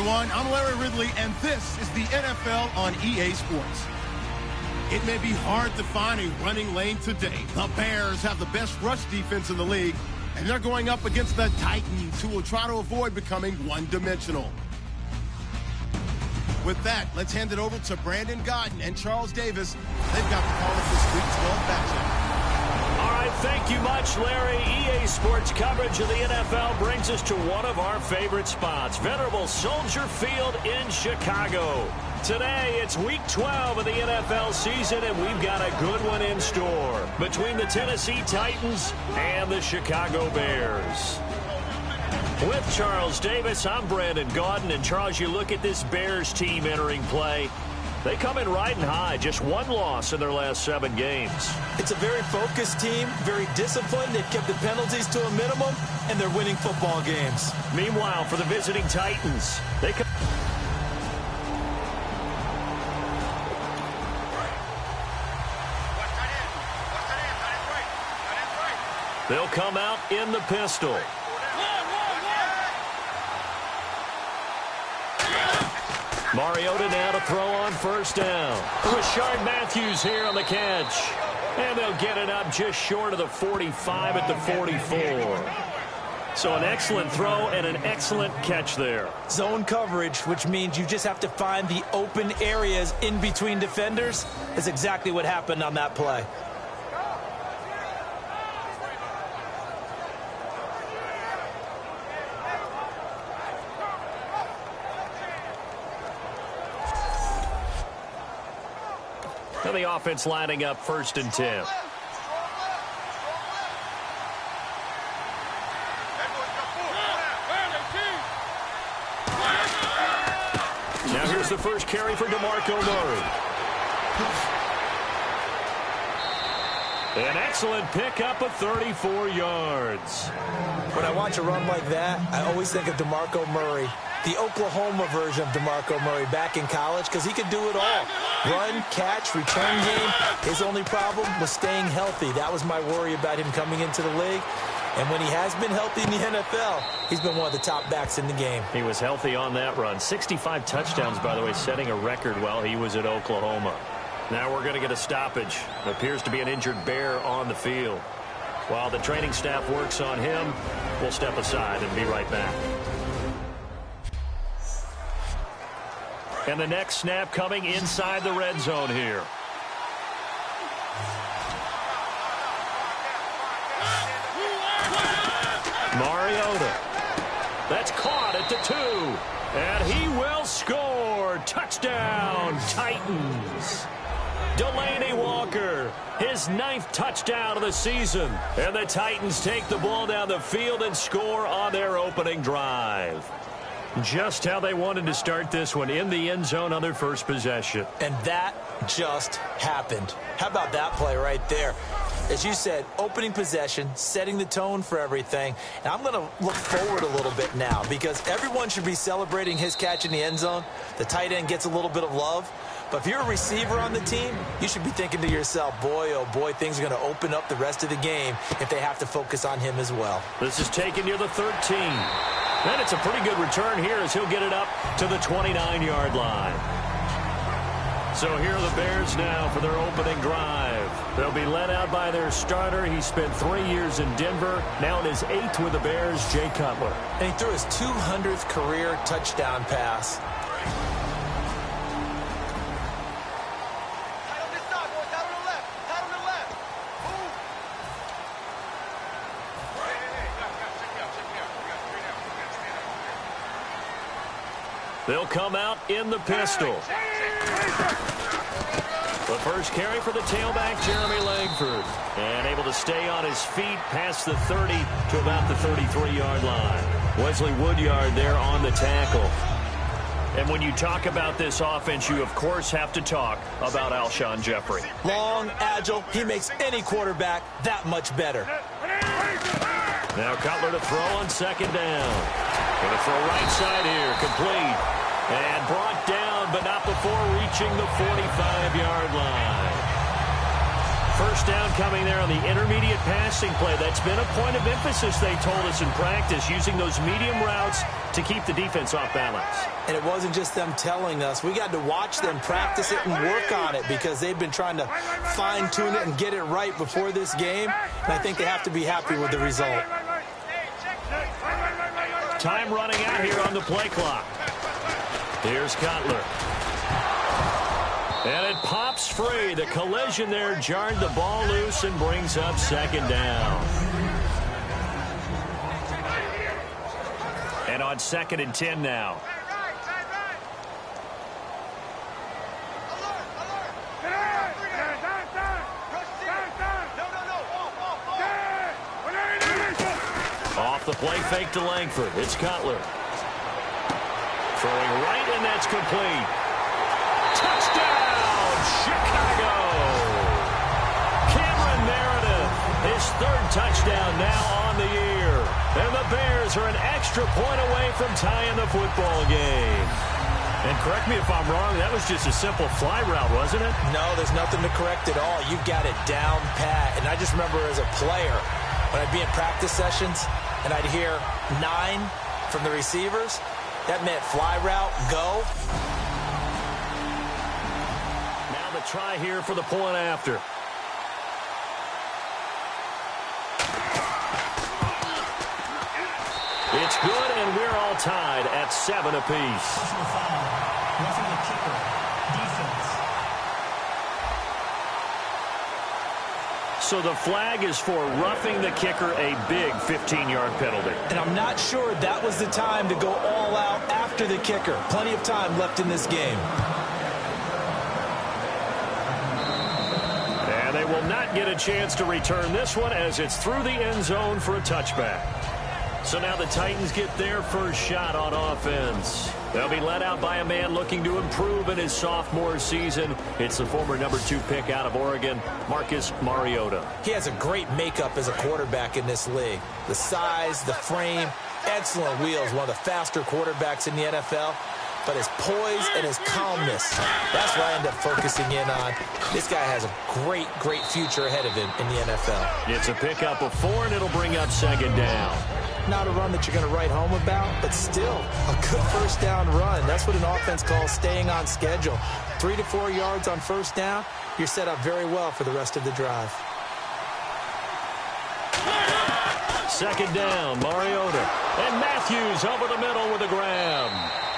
everyone. I'm Larry Ridley, and this is the NFL on EA Sports. It may be hard to find a running lane today. The Bears have the best rush defense in the league, and they're going up against the Titans, who will try to avoid becoming one-dimensional. With that, let's hand it over to Brandon Gaudin and Charles Davis. They've got the call of this Week 12 matchup. All right, thank you much, Larry. EA Sports coverage of the NFL brings us to one of our favorite spots, venerable Soldier Field in Chicago. Today, it's Week 12 of the NFL season, and we've got a good one in store between the Tennessee Titans and the Chicago Bears. With Charles Davis, I'm Brandon Gaudin. And Charles, you look at this Bears team entering play. They come in riding high, just one loss in their last 7 games. It's a very focused team, very disciplined. They've kept the penalties to a minimum, and they're winning football games. Meanwhile, for the visiting Titans, they'll come out in the pistol. Mariota now to throw on first down. Rashard Matthews here on the catch. And they'll get it up just short of the 45 at the 44. So an excellent throw and an excellent catch there. Zone coverage, which means you just have to find the open areas in between defenders. That's exactly what happened on that play. Now the offense lining up 1st and 10. Now here's the first carry for DeMarco Murray. An excellent pickup of 34 yards. When I watch a run like that, I always think of DeMarco Murray, the Oklahoma version of DeMarco Murray back in college, because he could do it all. Run, catch, return game. His only problem was staying healthy. That was my worry about him coming into the league. And when he has been healthy in the NFL, he's been one of the top backs in the game. He was healthy on that run. 65 touchdowns, by the way, setting a record while he was at Oklahoma. Now we're going to get a stoppage. Appears to be an injured Bear on the field. While the training staff works on him, we'll step aside and be right back. And the next snap coming inside the red zone here. Mariota. That's caught at the 2. And he will score. Touchdown, Titans. Delaney Walker, his 9th touchdown of the season. And the Titans take the ball down the field and score on their opening drive. Just how they wanted to start this one, in the end zone on their first possession. And that just happened. How about that play right there? As you said, opening possession, setting the tone for everything. And I'm going to look forward a little bit now, because everyone should be celebrating his catch in the end zone. The tight end gets a little bit of love. But if you're a receiver on the team, you should be thinking to yourself, boy, oh boy, things are going to open up the rest of the game if they have to focus on him as well. This is taken near the 13. And it's a pretty good return here as he'll get it up to the 29-yard line. So here are the Bears now for their opening drive. They'll be led out by their starter. He spent 3 years in Denver, now in his 8th with the Bears, Jay Cutler. And he threw his 200th career touchdown pass. They'll come out in the pistol. The first carry for the tailback, Jeremy Langford. And able to stay on his feet past the 30 to about the 33-yard line. Wesley Woodyard there on the tackle. And when you talk about this offense, you, of course, have to talk about Alshon Jeffrey. Long, agile. He makes any quarterback that much better. Now Cutler to throw on 2nd down. Going to throw right side here, complete. And brought down, but not before reaching the 45-yard line. First down coming there on the intermediate passing play. That's been a point of emphasis, they told us in practice, using those medium routes to keep the defense off balance. And it wasn't just them telling us. We got to watch them practice it and work on it because they've been trying to fine-tune it and get it right before this game. And I think they have to be happy with the result. Time running out here on the play clock. Here's Cutler. And it pops free. The collision there jarred the ball loose and brings up second down. And on 2nd and 10 now. Off the play fake to Langford. It's Cutler. Throwing right, and that's complete. Touchdown, Chicago! Cameron Meredith, his 3rd touchdown now on the year. And the Bears are an extra point away from tying the football game. And correct me if I'm wrong, that was just a simple fly route, wasn't it? No, there's nothing to correct at all. You've got it down pat. And I just remember as a player, when I'd be in practice sessions and I'd hear 9 from the receivers, that meant fly route, go. Now the try here for the point after. It's good, and we're all tied at 7 apiece. Roughing the kicker, defense. So the flag is for roughing the kicker, a big 15-yard penalty. And I'm not sure that was the time to go all out after the kicker. Plenty of time left in this game. And they will not get a chance to return this one as it's through the end zone for a touchback. So now the Titans get their first shot on offense. They'll be led out by a man looking to improve in his sophomore season. It's the former number 2 pick out of Oregon, Marcus Mariota. He has a great makeup as a quarterback in this league. The size, the frame, excellent wheels, one of the faster quarterbacks in the NFL. But his poise and his calmness, that's what I end up focusing in on. This guy has a great, great future ahead of him in the NFL. It's a pickup of 4, and it'll bring up second down. Not a run that you're going to write home about, but still a good first down run. That's what an offense calls staying on schedule. 3 to 4 yards on first down, you're set up very well for the rest of the drive. Second down, Mariota. And Matthews over the middle with a grab.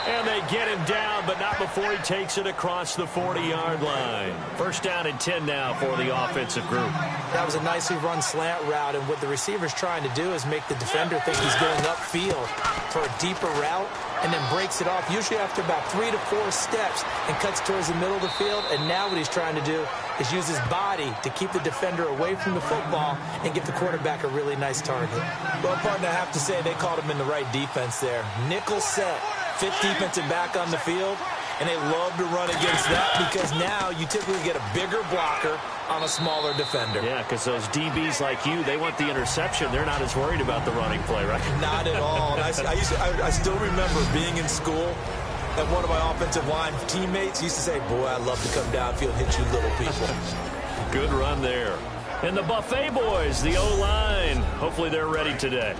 And they get him down, but not before he takes it across the 40-yard line. First down and 10 now for the offensive group. That was a nicely run slant route, and what the receiver's trying to do is make the defender think he's going upfield for a deeper route, and then breaks it off, usually after about 3 to 4 steps, and cuts towards the middle of the field. And now what he's trying to do is use his body to keep the defender away from the football and give the quarterback a really nice target. Well, partner, I have to say they called him in the right defense there. Nickel set. 5th defensive back on the field, and they love to run against that because now you typically get a bigger blocker on a smaller defender. Yeah, because those DBs like you, they want the interception. They're not as worried about the running play, right? Not at all. And I still remember being in school, and one of my offensive line teammates used to say, boy, I love to come downfield and hit you little people. Good run there. And the Buffet boys, the O-line, hopefully they're ready today.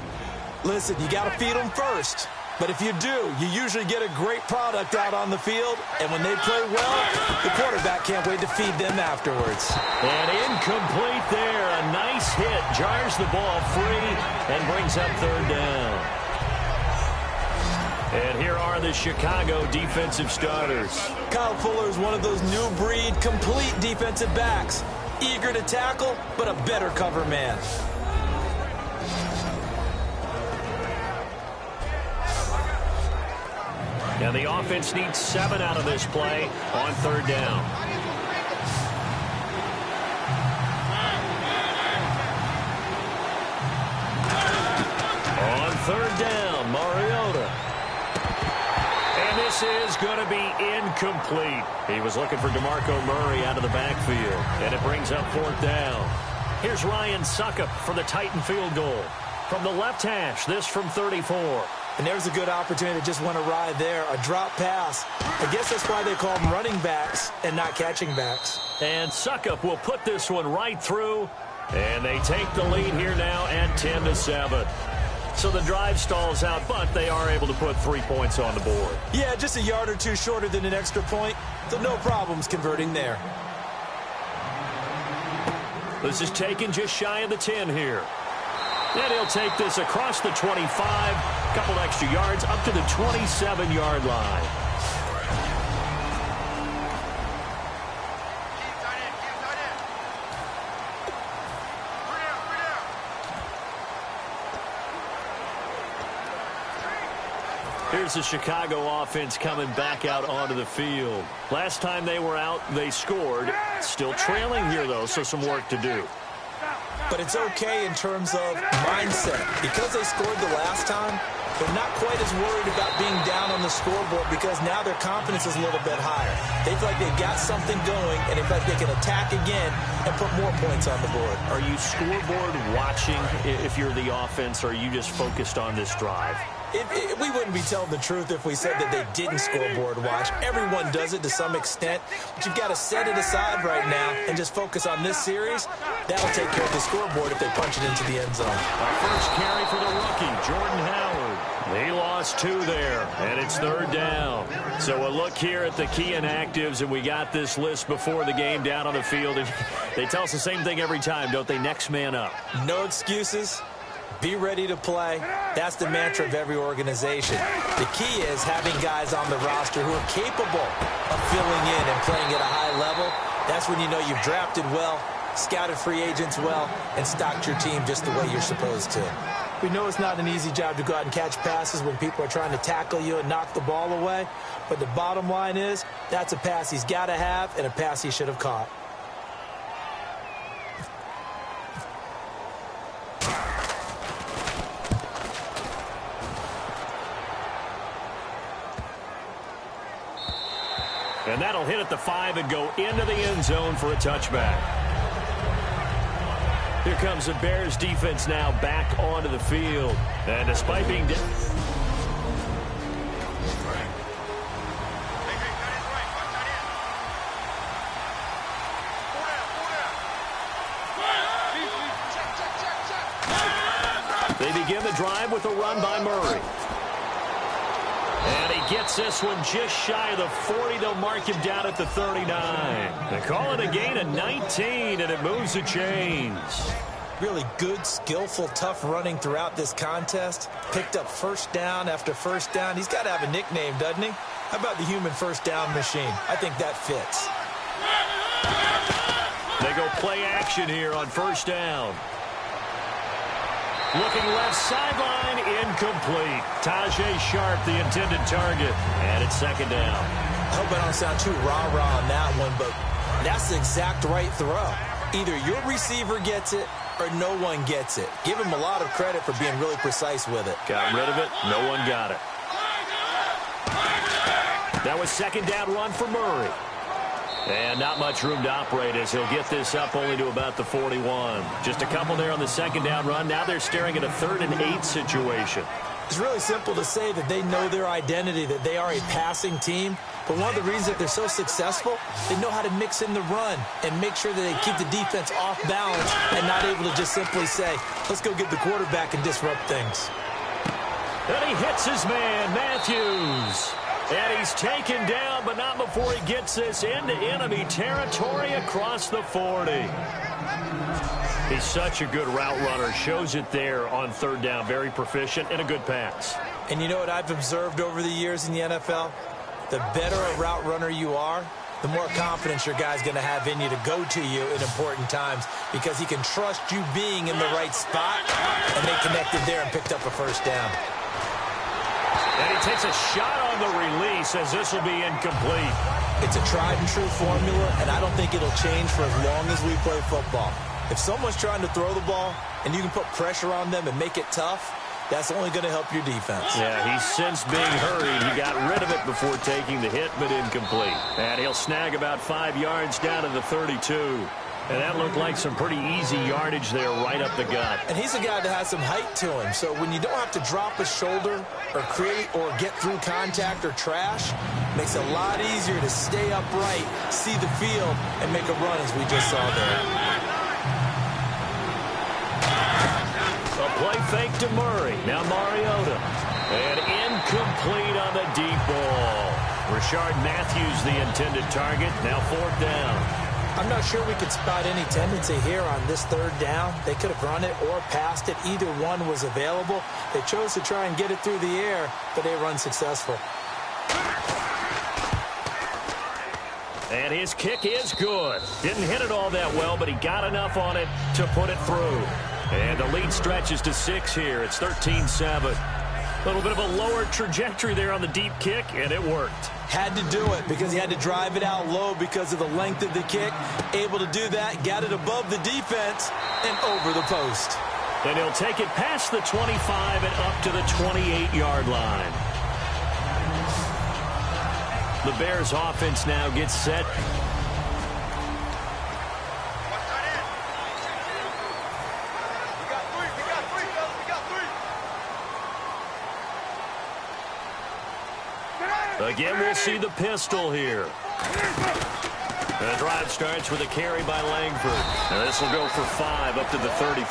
Listen, you got to feed them first. But if you do, you usually get a great product out on the field. And when they play well, the quarterback can't wait to feed them afterwards. And incomplete there. A nice hit. Jars the ball free and brings up third down. And here are the Chicago defensive starters. Kyle Fuller is one of those new breed complete defensive backs. Eager to tackle, but a better cover man. And the offense needs 7 out of this play on third down. On third down, Mariota. And this is going to be incomplete. He was looking for DeMarco Murray out of the backfield. And it brings up fourth down. Here's Ryan Succop for the Titan field goal. From the left hash, this from 34. And there's a good opportunity to just want to ride there. A drop pass. I guess that's why they call them running backs and not catching backs. And Succop will put this one right through. And they take the lead here now at 10-7. So the drive stalls out, but they are able to put 3 points on the board. Yeah, just a yard or two shorter than an extra point. So no problems converting there. This is taken just shy of the 10 here. And he'll take this across the 25, a couple extra yards up to the 27-yard line. Here's the Chicago offense coming back out onto the field. Last time they were out, they scored. Still trailing here, though, so some work to do. But it's okay in terms of mindset. Because they scored the last time, they're not quite as worried about being down on the scoreboard because now their confidence is a little bit higher. They feel like they've got something going, and they feel like they can attack again and put more points on the board. Are you scoreboard watching if you're the offense, or are you just focused on this drive? We wouldn't be telling the truth if we said that they didn't scoreboard watch. Everyone does it to some extent, but you've got to set it aside right now and just focus on this series. That'll take care of the scoreboard if they punch it into the end zone. Our first carry for the rookie, Jordan Howard. He lost 2 there, and it's 3rd down. So a look here at the key inactives, and we got this list before the game down on the field. And they tell us the same thing every time, don't they? Next man up. No excuses. Be ready to play. That's the mantra of every organization. The key is having guys on the roster who are capable of filling in and playing at a high level. That's when you know you've drafted well, scouted free agents well, and stocked your team just the way you're supposed to. We know it's not an easy job to go out and catch passes when people are trying to tackle you and knock the ball away. But the bottom line is, that's a pass he's got to have and a pass he should have caught. And that'll hit at the 5 and go into the end zone for a touchback. Here comes the Bears defense now back onto the field. And despite being they begin the drive with a run by Murray. And he gets this one just shy of the 40. They'll mark him down at the 39. They call it a gain of 19, and it moves the chains. Really good, skillful, tough running throughout this contest. Picked up first down after first down. He's got to have a nickname, doesn't he? How about the human first down machine? I think that fits. They go play action here on first down. Looking left sideline, incomplete. Tajay Sharp, the intended target, and it's 2nd down. I hope I don't sound too rah-rah on that one, but that's the exact right throw. Either your receiver gets it or no one gets it. Give him a lot of credit for being really precise with it. Got rid of it. No one got it. That was 2nd down run for Murray. And not much room to operate as he'll get this up only to about the 41. Just a couple there on the 2nd down run. Now they're staring at a 3rd and 8 situation. It's really simple to say that they know their identity, that they are a passing team. But one of the reasons that they're so successful, they know how to mix in the run and make sure that they keep the defense off balance and not able to just simply say, let's go get the quarterback and disrupt things. And he hits his man, Matthews. And he's taken down, but not before he gets this into enemy territory across the 40. He's such a good route runner. Shows it there on 3rd down. Very proficient and a good pass. And you know what I've observed over the years in the NFL? The better a route runner you are, the more confidence your guy's going to have in you to go to you in important times because he can trust you being in the right spot, and they connected there and picked up a first down. And he takes a shot on the release as this will be incomplete. It's a tried-and-true formula, and I don't think it'll change for as long as we play football. If someone's trying to throw the ball and you can put pressure on them and make it tough, that's only going to help your defense. Yeah, he's since being hurried. He got rid of it before taking the hit, but incomplete. And he'll snag about 5 yards down to the 32. And that looked like some pretty easy yardage there right up the gut. And he's a guy that has some height to him. So when you don't have to drop a shoulder or create or get through contact or trash, makes it a lot easier to stay upright, see the field, and make a run as we just saw there. A play fake to Murray. Now Mariota. And incomplete on the deep ball. Rashard Matthews the intended target. Now 4th down. I'm not sure we could spot any tendency here on this 3rd down. They could have run it or passed it. Either one was available. They chose to try and get it through the air, but they run successful. And his kick is good. Didn't hit it all that well, but he got enough on it to put it through. And the lead stretches to 6 here. It's 13-7. A little bit of a lower trajectory there on the deep kick, and it worked. Had to do it because he had to drive it out low because of the length of the kick. Able to do that, got it above the defense, and over the post. And he'll take it past the 25 and up to the 28-yard line. The Bears offense now gets set. Again, we'll see the pistol here. The drive starts with a carry by Langford. And this will go for 5 up to the 33.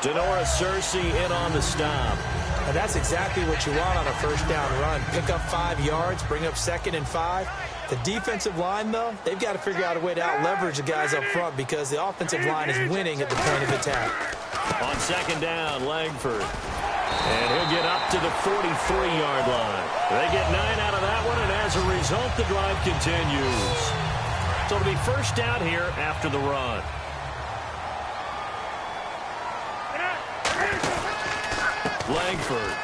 Denora Searcy in on the stop. And that's exactly what you want on a 1st down run. Pick up 5 yards, bring up 2nd and 5. The defensive line, though, they've got to figure out a way to out-leverage the guys up front because the offensive line is winning at the point of attack. On 2nd down, Langford. And he'll get up to the 43-yard line. They get 9 out of that one, and as a result, the drive continues. So it'll be 1st down here after the run. Langford.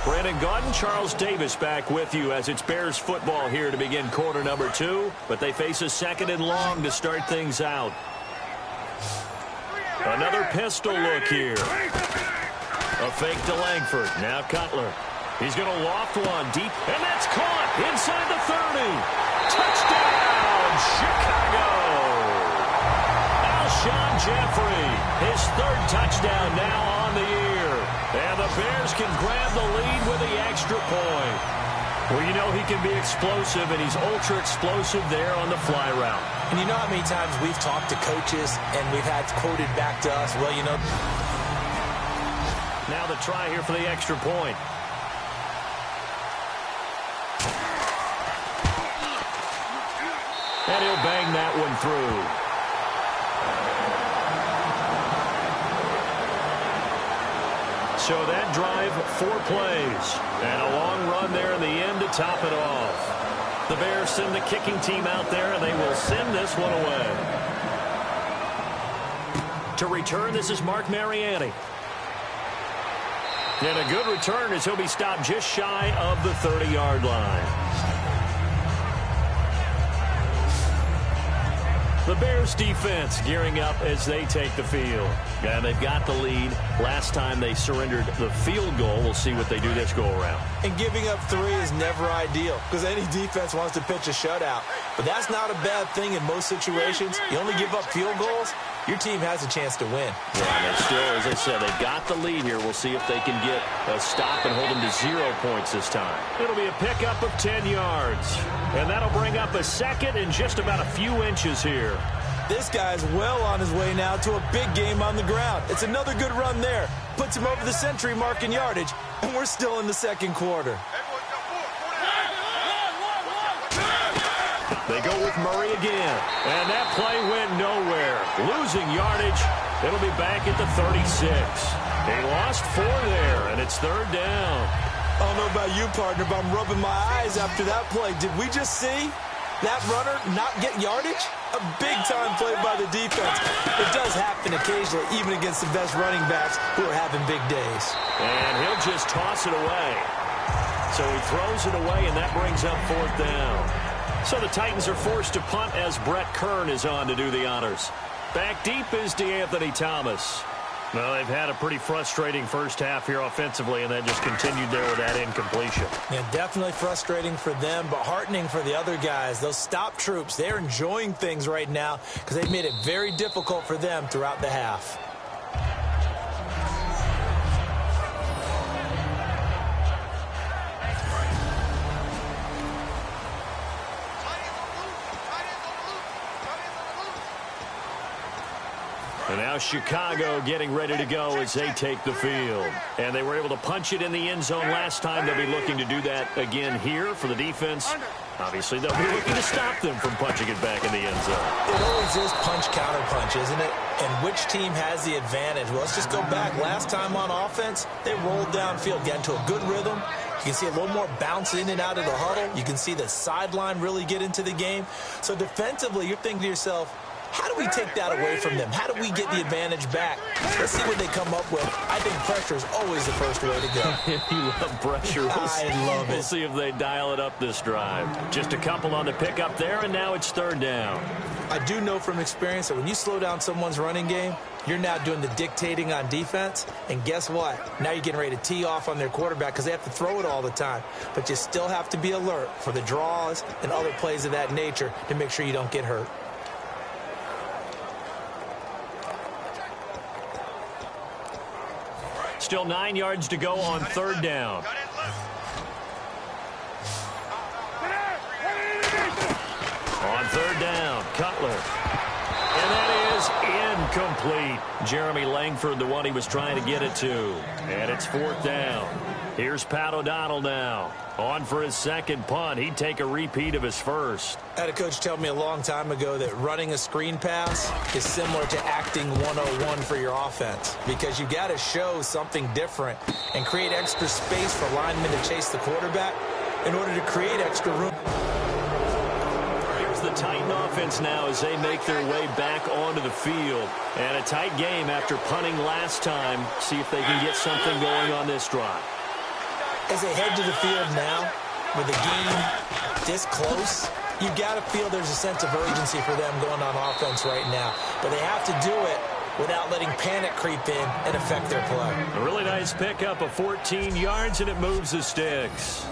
Brandon Gaudin, Charles Davis back with you as it's Bears football here to begin quarter number 2. But they face a 2nd and long to start things out. Another pistol look here. A fake to Langford. Now Cutler. He's going to loft one deep, and that's caught inside the 30. Touchdown, Chicago. Alshon Jeffrey, his 3rd touchdown now on the year. And the Bears can grab the lead with the extra point. Well, you know he can be explosive, and he's ultra-explosive there on the fly route. And you know how many times we've talked to coaches and we've had quoted back to us, well, you know. Now the try here for the extra point. And he'll bang that one through. So that drive, 4 plays. And a long run there in the end to top it off. The Bears send the kicking team out there, and they will send this one away. To return, this is Mark Mariani. And a good return as he'll be stopped just shy of the 30-yard line. The Bears defense gearing up as they take the field. And they've got the lead. Last time they surrendered the field goal. We'll see what they do this go-around. And giving up 3 is never ideal because any defense wants to pitch a shutout. But that's not a bad thing in most situations. You only give up field goals, your team has a chance to win. Yeah, they still, as I said, they've got the lead here. We'll see if they can get a stop and hold them to 0 points this time. It'll be a pickup of 10 yards. And that'll bring up a 2nd and just about a few inches here. This guy's well on his way now to a big game on the ground. It's another good run there. Puts him over the century mark in yardage, and we're still in the 2nd quarter. They go with Murray again. And that play went nowhere. Losing yardage. It'll be back at the 36. They lost 4 there, and it's 3rd down. I don't know about you, partner, but I'm rubbing my eyes after that play. Did we just see that runner not get yardage? A big-time play by the defense. It does happen occasionally, even against the best running backs who are having big days. And he'll just toss it away. So he throws it away, and that brings up 4th down. So the Titans are forced to punt as Brett Kern is on to do the honors. Back deep is DeAnthony Thomas. Well, they've had a pretty frustrating first half here offensively, and that just continued there with that incompletion. Yeah, definitely frustrating for them, but heartening for the other guys. Those stop troops, they're enjoying things right now because they've made it very difficult for them throughout the half. And now Chicago getting ready to go as they take the field. And they were able to punch it in the end zone last time. They'll be looking to do that again here for the defense. Obviously, they'll be looking to stop them from punching it back in the end zone. It always is punch-counter-punch, isn't it? And which team has the advantage? Well, let's just go back. Last time on offense, they rolled downfield, got into a good rhythm. You can see a little more bounce in and out of the huddle. You can see the sideline really get into the game. So defensively, you're thinking to yourself, how do we take that away from them? How do we get the advantage back? Let's see what they come up with. I think pressure is always the first way to go. You love pressure. I love it. We'll see if they dial it up this drive. Just a couple on the pickup there, and now it's third down. I do know from experience that when you slow down someone's running game, you're now doing the dictating on defense. And guess what? Now you're getting ready to tee off on their quarterback because they have to throw it all the time. But you still have to be alert for the draws and other plays of that nature to make sure you don't get hurt. Still 9 yards to go on third down. On third down, Cutler. And that is incomplete. Jeremy Langford, the one he was trying to get it to. And it's fourth down. Here's Pat O'Donnell now. On for his second punt. He'd take a repeat of his first. I had a coach tell me a long time ago that running a screen pass is similar to acting 101 for your offense because you got to show something different and create extra space for linemen to chase the quarterback in order to create extra room. Here's the Titan offense now as they make their way back onto the field. And a tight game after punting last time. See if they can get something going on this drive. As they head to the field now, with the game this close, you got to feel there's a sense of urgency for them going on offense right now. But they have to do it without letting panic creep in and affect their play. A really nice pickup of 14 yards, and it moves the sticks.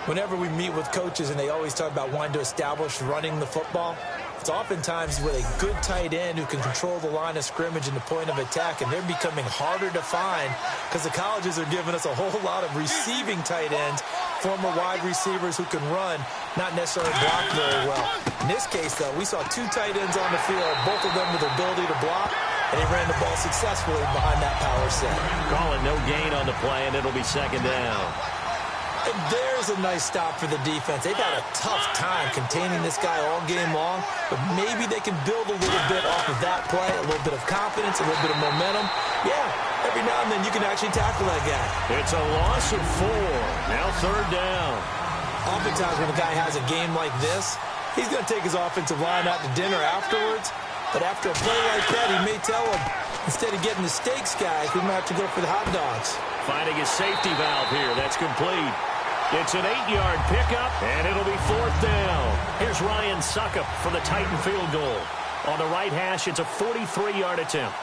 Whenever we meet with coaches and they always talk about wanting to establish running the football, it's oftentimes with a good tight end who can control the line of scrimmage and the point of attack, and they're becoming harder to find because the colleges are giving us a whole lot of receiving tight ends, former wide receivers who can run, not necessarily block very well. In this case, though, we saw two tight ends on the field, both of them with the ability to block, and they ran the ball successfully behind that power set. Call it no gain on the play, and it'll be second down. And there's a nice stop for the defense. They've had a tough time containing this guy all game long, but maybe they can build a little bit off of that play, a little bit of confidence, a little bit of momentum. Yeah, every now and then you can actually tackle that guy. It's a loss of 4. Now third down. Oftentimes when a guy has a game like this, he's going to take his offensive line out to dinner afterwards, but after a play like that, he may tell him, instead of getting the steaks, guys, we might have to go for the hot dogs. Finding his safety valve here. That's complete. It's an 8-yard pickup, and it'll be fourth down. Here's Ryan Suckup for the Titan field goal. On the right hash, it's a 43-yard attempt.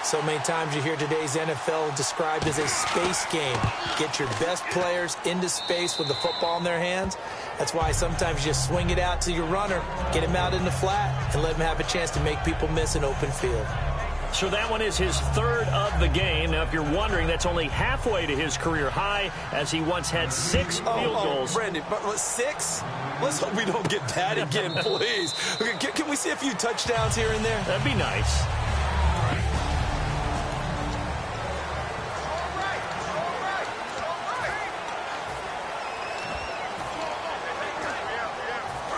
So many times you hear today's NFL described as a space game. Get your best players into space with the football in their hands. That's why sometimes you just swing it out to your runner, get him out in the flat, and let him have a chance to make people miss an open field. So that one is his third of the game. Now, if you're wondering, that's only halfway to his career high, as he once had 6 field goals. Brandon, but 6? Let's hope we don't get that again, please. Okay, can we see a few touchdowns here and there? That'd be nice.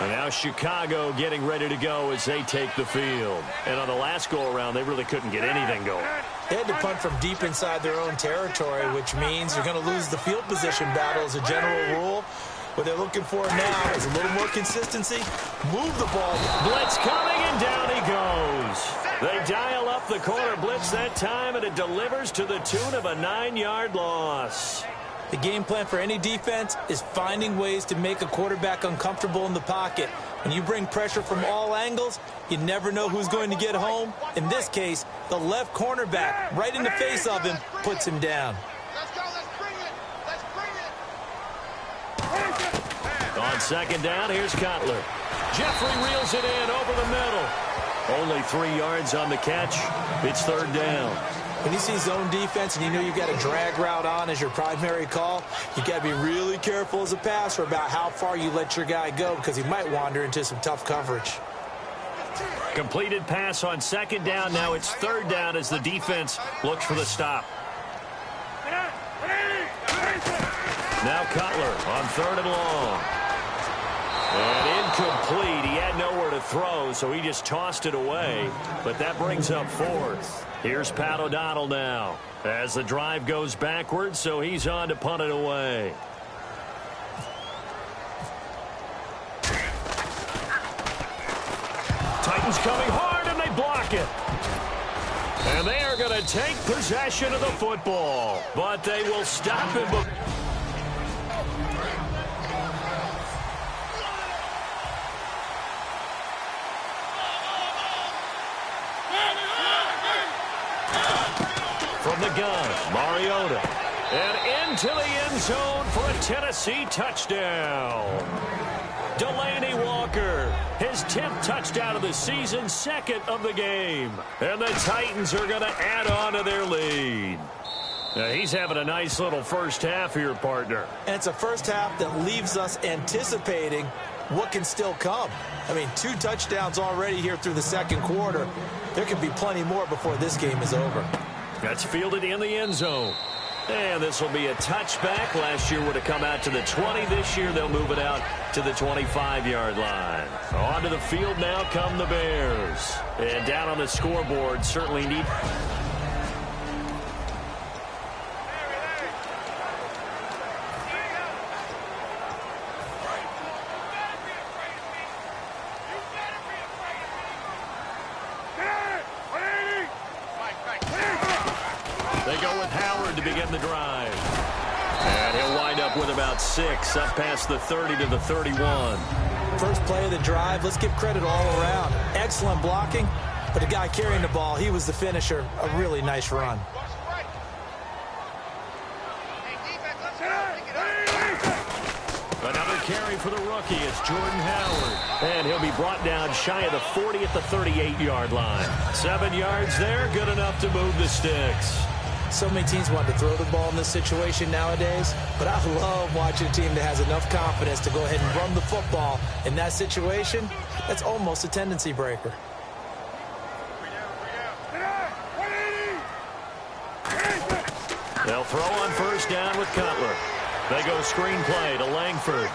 And now Chicago getting ready to go as they take the field. And on the last go-around, they really couldn't get anything going. They had to punt from deep inside their own territory, which means you're going to lose the field position battle as a general rule. What they're looking for now is a little more consistency. Move the ball. Blitz coming, and down he goes. They dial up the corner blitz that time, and it delivers to the tune of a 9-yard loss. The game plan for any defense is finding ways to make a quarterback uncomfortable in the pocket. When you bring pressure from all angles, you never know who's going to get home. In this case, the left cornerback, right in the face of him, puts him down. Let's go, let's bring it. Let's bring it. On second down, here's Cutler. Jeffrey reels it in over the middle. Only 3 yards on the catch. It's third down. When you see zone defense and you know you've got a drag route on as your primary call, you got to be really careful as a passer about how far you let your guy go because he might wander into some tough coverage. Completed pass on second down. Now it's third down as the defense looks for the stop. Now Cutler on third and long. And incomplete. He had nowhere to throw, so he just tossed it away. But that brings up fourth. Here's Pat O'Donnell now as the drive goes backwards, so he's on to punt it away. Titans coming hard, and they block it. And they are going to take possession of the football, but they will stop him. From the gun, Mariota. And into the end zone for a Tennessee touchdown. Delaney Walker, his 10th touchdown of the season, second of the game. And the Titans are going to add on to their lead. Now, he's having a nice little first half here, partner. And it's a first half that leaves us anticipating what can still come. I mean, 2 touchdowns already here through the second quarter. There could be plenty more before this game is over. That's fielded in the end zone. And this will be a touchback. Last year would have come out to the 20. This year they'll move it out to the 25-yard line. Onto the field now come the Bears. And down on the scoreboard, certainly need... They go with Howard to begin the drive. And he'll wind up with about 6, up past the 30 to the 31. First play of the drive, let's give credit all around. Excellent blocking, but the guy carrying the ball, he was the finisher. A really nice run. Another carry for the rookie. It's Jordan Howard. And he'll be brought down shy of the 40 at the 38-yard line. 7 yards there, good enough to move the sticks. So many teams want to throw the ball in this situation nowadays, but I love watching a team that has enough confidence to go ahead and run the football. In that situation, that's almost a tendency breaker. They'll throw on first down with Cutler. They go screenplay to Langford.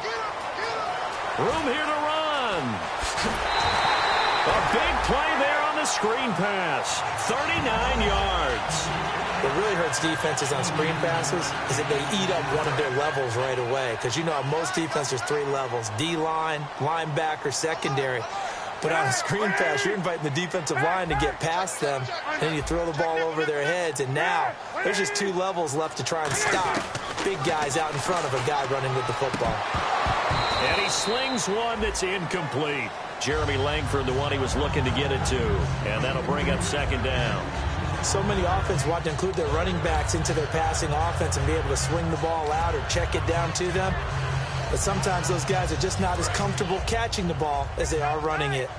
Room here to run. A big play there on the screen pass. 39 yards. What really hurts defenses on screen passes is that they eat up one of their levels right away. Because you know how most defenses, there's 3 levels. D-line, linebacker, secondary. But on a screen pass, you're inviting the defensive line to get past them. Then you throw the ball over their heads. And now there's just 2 levels left to try and stop big guys out in front of a guy running with the football. And he slings one that's incomplete. Jeremy Langford, the one he was looking to get it to. And that'll bring up second down. So many offenses want to include their running backs into their passing offense and be able to swing the ball out or check it down to them. But sometimes those guys are just not as comfortable catching the ball as they are running it.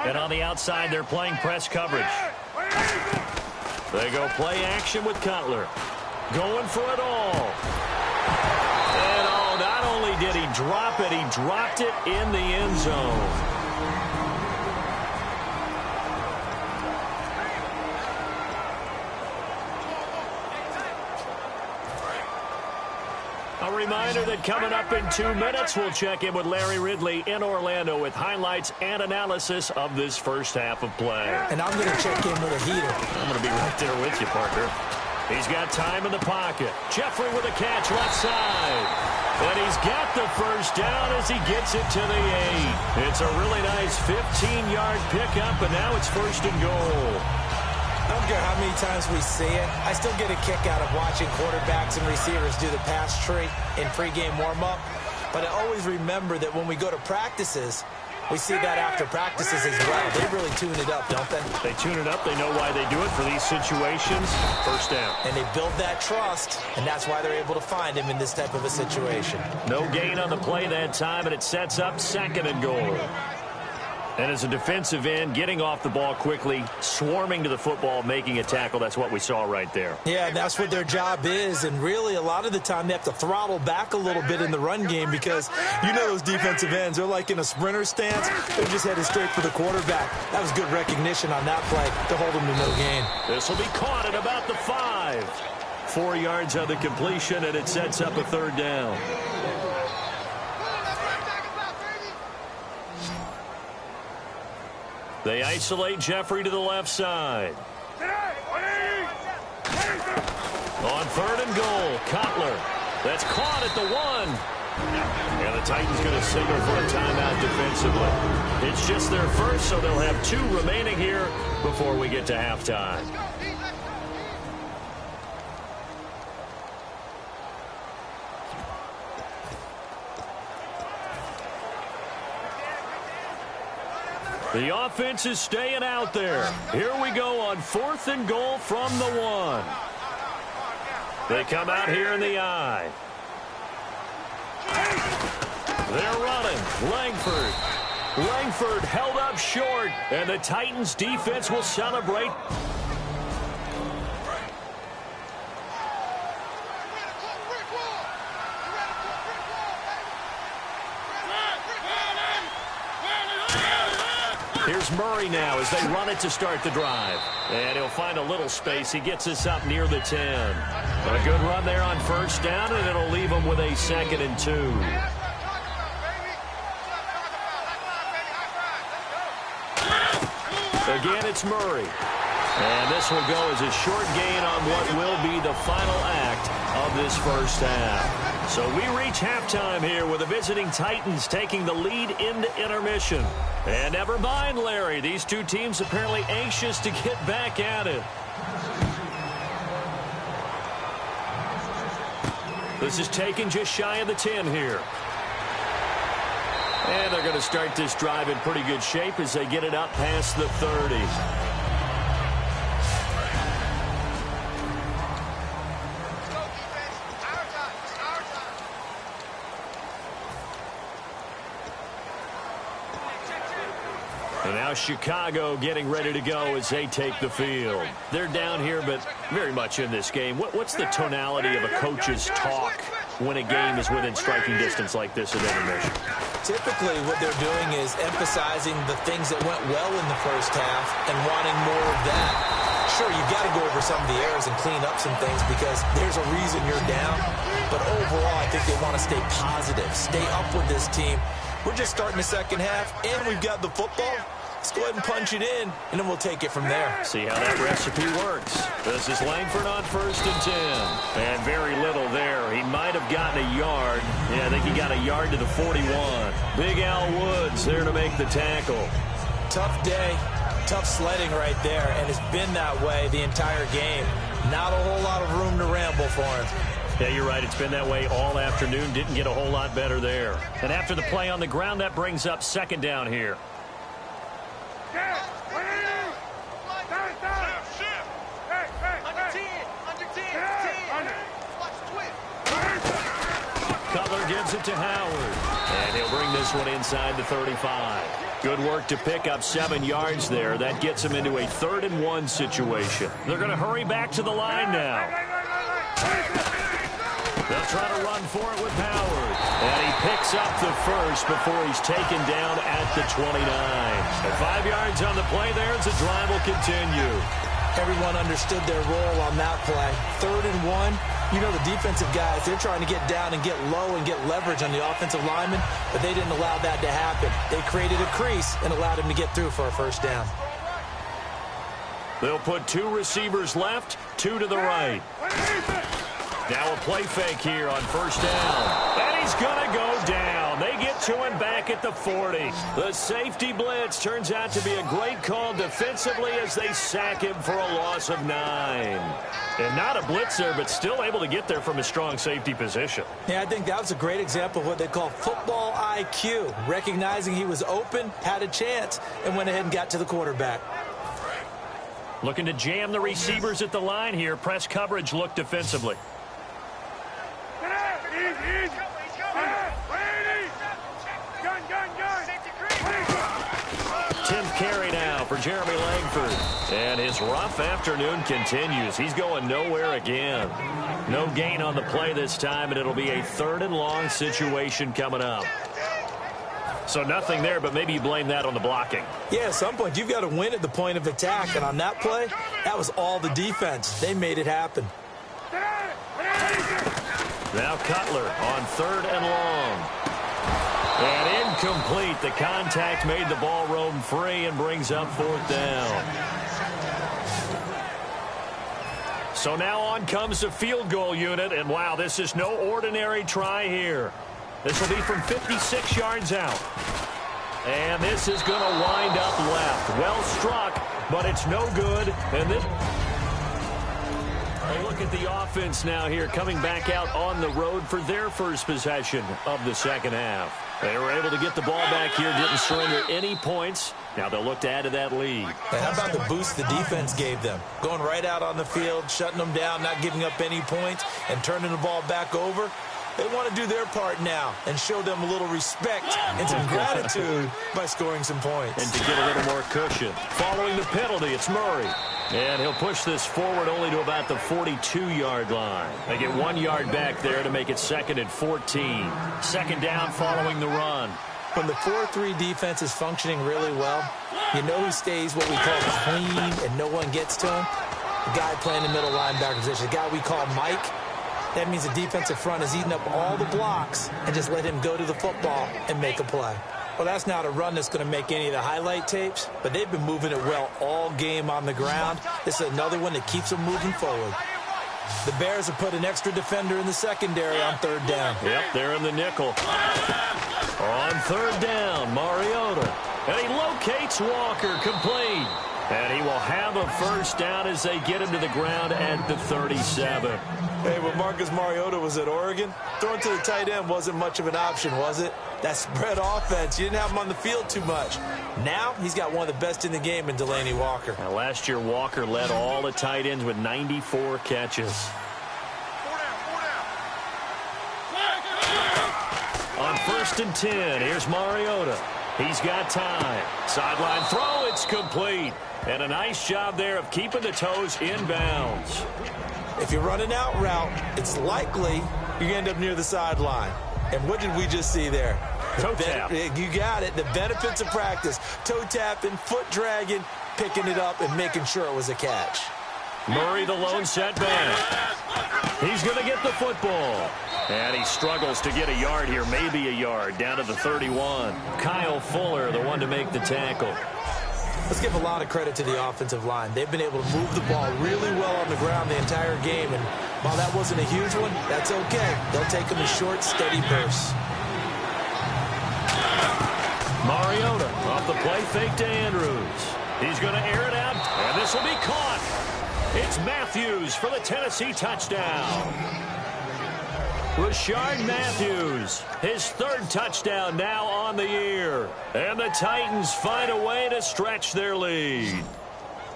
And on the outside, they're playing press coverage. They go play action with Cutler. Going for it all. And oh, not only did he drop it, he dropped it in the end zone. A reminder that coming up in 2 minutes, we'll check in with Larry Ridley in Orlando with highlights and analysis of this first half of play. And I'm going to check in with a heater. I'm going to be right there with you, partner. He's got time in the pocket. Jeffrey with a catch left side. And he's got the first down as he gets it to the 8. It's a really nice 15-yard pickup, and now it's 1st and goal. I don't care how many times we see it. I still get a kick out of watching quarterbacks and receivers do the pass tree in pregame warm-up. But I always remember that when we go to practices, we see that after practices as well. They really tune it up, don't they? They tune it up. They know why they do it for these situations. First down. And they build that trust, and that's why they're able to find him in this type of a situation. No gain on the play that time, and it sets up 2nd and goal. And as a defensive end, getting off the ball quickly, swarming to the football, making a tackle, that's what we saw right there. Yeah, and that's what their job is. And really, a lot of the time, they have to throttle back a little bit in the run game because you know those defensive ends, they're like in a sprinter stance. They're just headed straight for the quarterback. That was good recognition on that play to hold them to no gain. This will be caught at about the 5. 4 yards on the completion, and it sets up a 3rd down. They isolate Jeffrey to the left side. On 3rd and goal, Cutler. That's caught at the 1. And the Titans going to signal for a timeout defensively. It's just their first, so they'll have 2 remaining here before we get to halftime. The offense is staying out there. Here we go on 4th and goal from the 1. They come out here in the I. They're running. Langford held up short, and the Titans defense will celebrate. Here's Murray now as they run it to start the drive. And he'll find a little space. He gets us up near the 10. A good run there on 1st down, and it'll leave him with a 2nd and 2. Again, it's Murray. And this will go as a short gain on what will be the final act of this first half. So we reach halftime here with the visiting Titans taking the lead into intermission. And never mind, Larry, these 2 teams apparently anxious to get back at it. This is taken just shy of the 10 here. And they're going to start this drive in pretty good shape as they get it up past the 30. And now Chicago getting ready to go as they take the field. They're down here, but very much in this game. What's the tonality of a coach's talk when a game is within striking distance like this at intermission? Typically, what they're doing is emphasizing the things that went well in the first half and wanting more of that. Sure, you've got to go over some of the errors and clean up some things because there's a reason you're down. But overall, I think they want to stay positive, stay up with this team. We're just starting the second half, and we've got the football. Let's go ahead and punch it in, and then we'll take it from there. See how that recipe works. This is Langford on 1st and 10. And very little there. He might have gotten a yard. Yeah, I think he got a yard to the 41. Big Al Woods there to make the tackle. Tough day, tough sledding right there, and it's been that way the entire game. Not a whole lot of room to ramble for him. Yeah, you're right. It's been that way all afternoon. Didn't get a whole lot better there. And after the play on the ground, that brings up 2nd down here. Cutler gives it to Howard. And he'll bring this one inside the 35. Good work to pick up 7 yards there. That gets him into a 3rd and 1 situation. They're going to hurry back to the line now. They'll try to run for it with Howard. And he picks up the first before he's taken down at the 29. And 5 yards on the play there as the drive will continue. Everyone understood their role on that play. 3rd and 1. You know the defensive guys, they're trying to get down and get low and get leverage on the offensive lineman, but they didn't allow that to happen. They created a crease and allowed him to get through for a first down. They'll put 2 receivers left, 2 to the right. Now a play fake here on first down. And he's going to go down. They get to him back at the 40. The safety blitz turns out to be a great call defensively as they sack him for a loss of 9. And not a blitzer, but still able to get there from a strong safety position. Yeah, I think that was a great example of what they call football IQ. Recognizing he was open, had a chance, and went ahead and got to the quarterback. Looking to jam the receivers at the line here. Press coverage look defensively. 10th carry now for Jeremy Langford. And his rough afternoon continues. He's going nowhere again. No gain on the play this time, and it'll be a 3rd and long situation coming up. So nothing there, but maybe you blame that on the blocking. Yeah, at some point, you've got to win at the point of attack. And on that play, that was all the defense. They made it happen. Now Cutler on 3rd and long. And incomplete. The contact made the ball roam free and brings up 4th down. So now on comes the field goal unit. And wow, this is no ordinary try here. This will be from 56 yards out. And this is going to wind up left. Well struck, but it's no good. And this... A look at the offense now here, coming back out on the road for their first possession of the second half. They were able to get the ball back here, didn't surrender any points. Now they'll look to add to that lead. And how about the boost the defense gave them? Going right out on the field, shutting them down, not giving up any points, and turning the ball back over. They want to do their part now and show them a little respect and some gratitude by scoring some points. And to get a little more cushion. Following the penalty, it's Murray. And he'll push this forward only to about the 42-yard line. They get 1 yard back there to make it 2nd and 14. Second down following the run. When the 4-3 defense is functioning really well, you know who stays what we call clean and no one gets to him? The guy playing the middle linebacker position, the guy we call Mike. That means the defensive front is eating up all the blocks and just let him go to the football and make a play. Well, that's not a run that's going to make any of the highlight tapes, but they've been moving it well all game on the ground. This is another one that keeps them moving forward. The Bears have put an extra defender in the secondary on 3rd down. Yep, they're in the nickel. On 3rd down, Mariota. And he locates Walker, complete. And he will have a first down as they get him to the ground at the 37. Hey, when Marcus Mariota was at Oregon, throwing to the tight end wasn't much of an option, was it? That spread offense, you didn't have him on the field too much. Now, he's got one of the best in the game in Delaney Walker. Now, last year, Walker led all the tight ends with 94 catches. On 1st and 10, here's Mariota. He's got time. Sideline throw, it's complete. And a nice job there of keeping the toes in bounds. If you run an out route, it's likely you're going to end up near the sideline. And what did we just see there? Toe tap. You got it. The benefits of practice. Toe tapping, foot dragging, picking it up, and making sure it was a catch. Murray, the lone setback. He's going to get the football. And he struggles to get a yard here, maybe a yard, down to the 31. Kyle Fuller, the one to make the tackle. Let's give a lot of credit to the offensive line. They've been able to move the ball really well on the ground the entire game. And while that wasn't a huge one, that's okay. They'll take them in short, steady bursts. Mariota off the play fake to Andrews. He's going to air it out, and this will be caught. It's Matthews for the Tennessee touchdown. Rashard Matthews, his 3rd touchdown now on the year. And the Titans find a way to stretch their lead.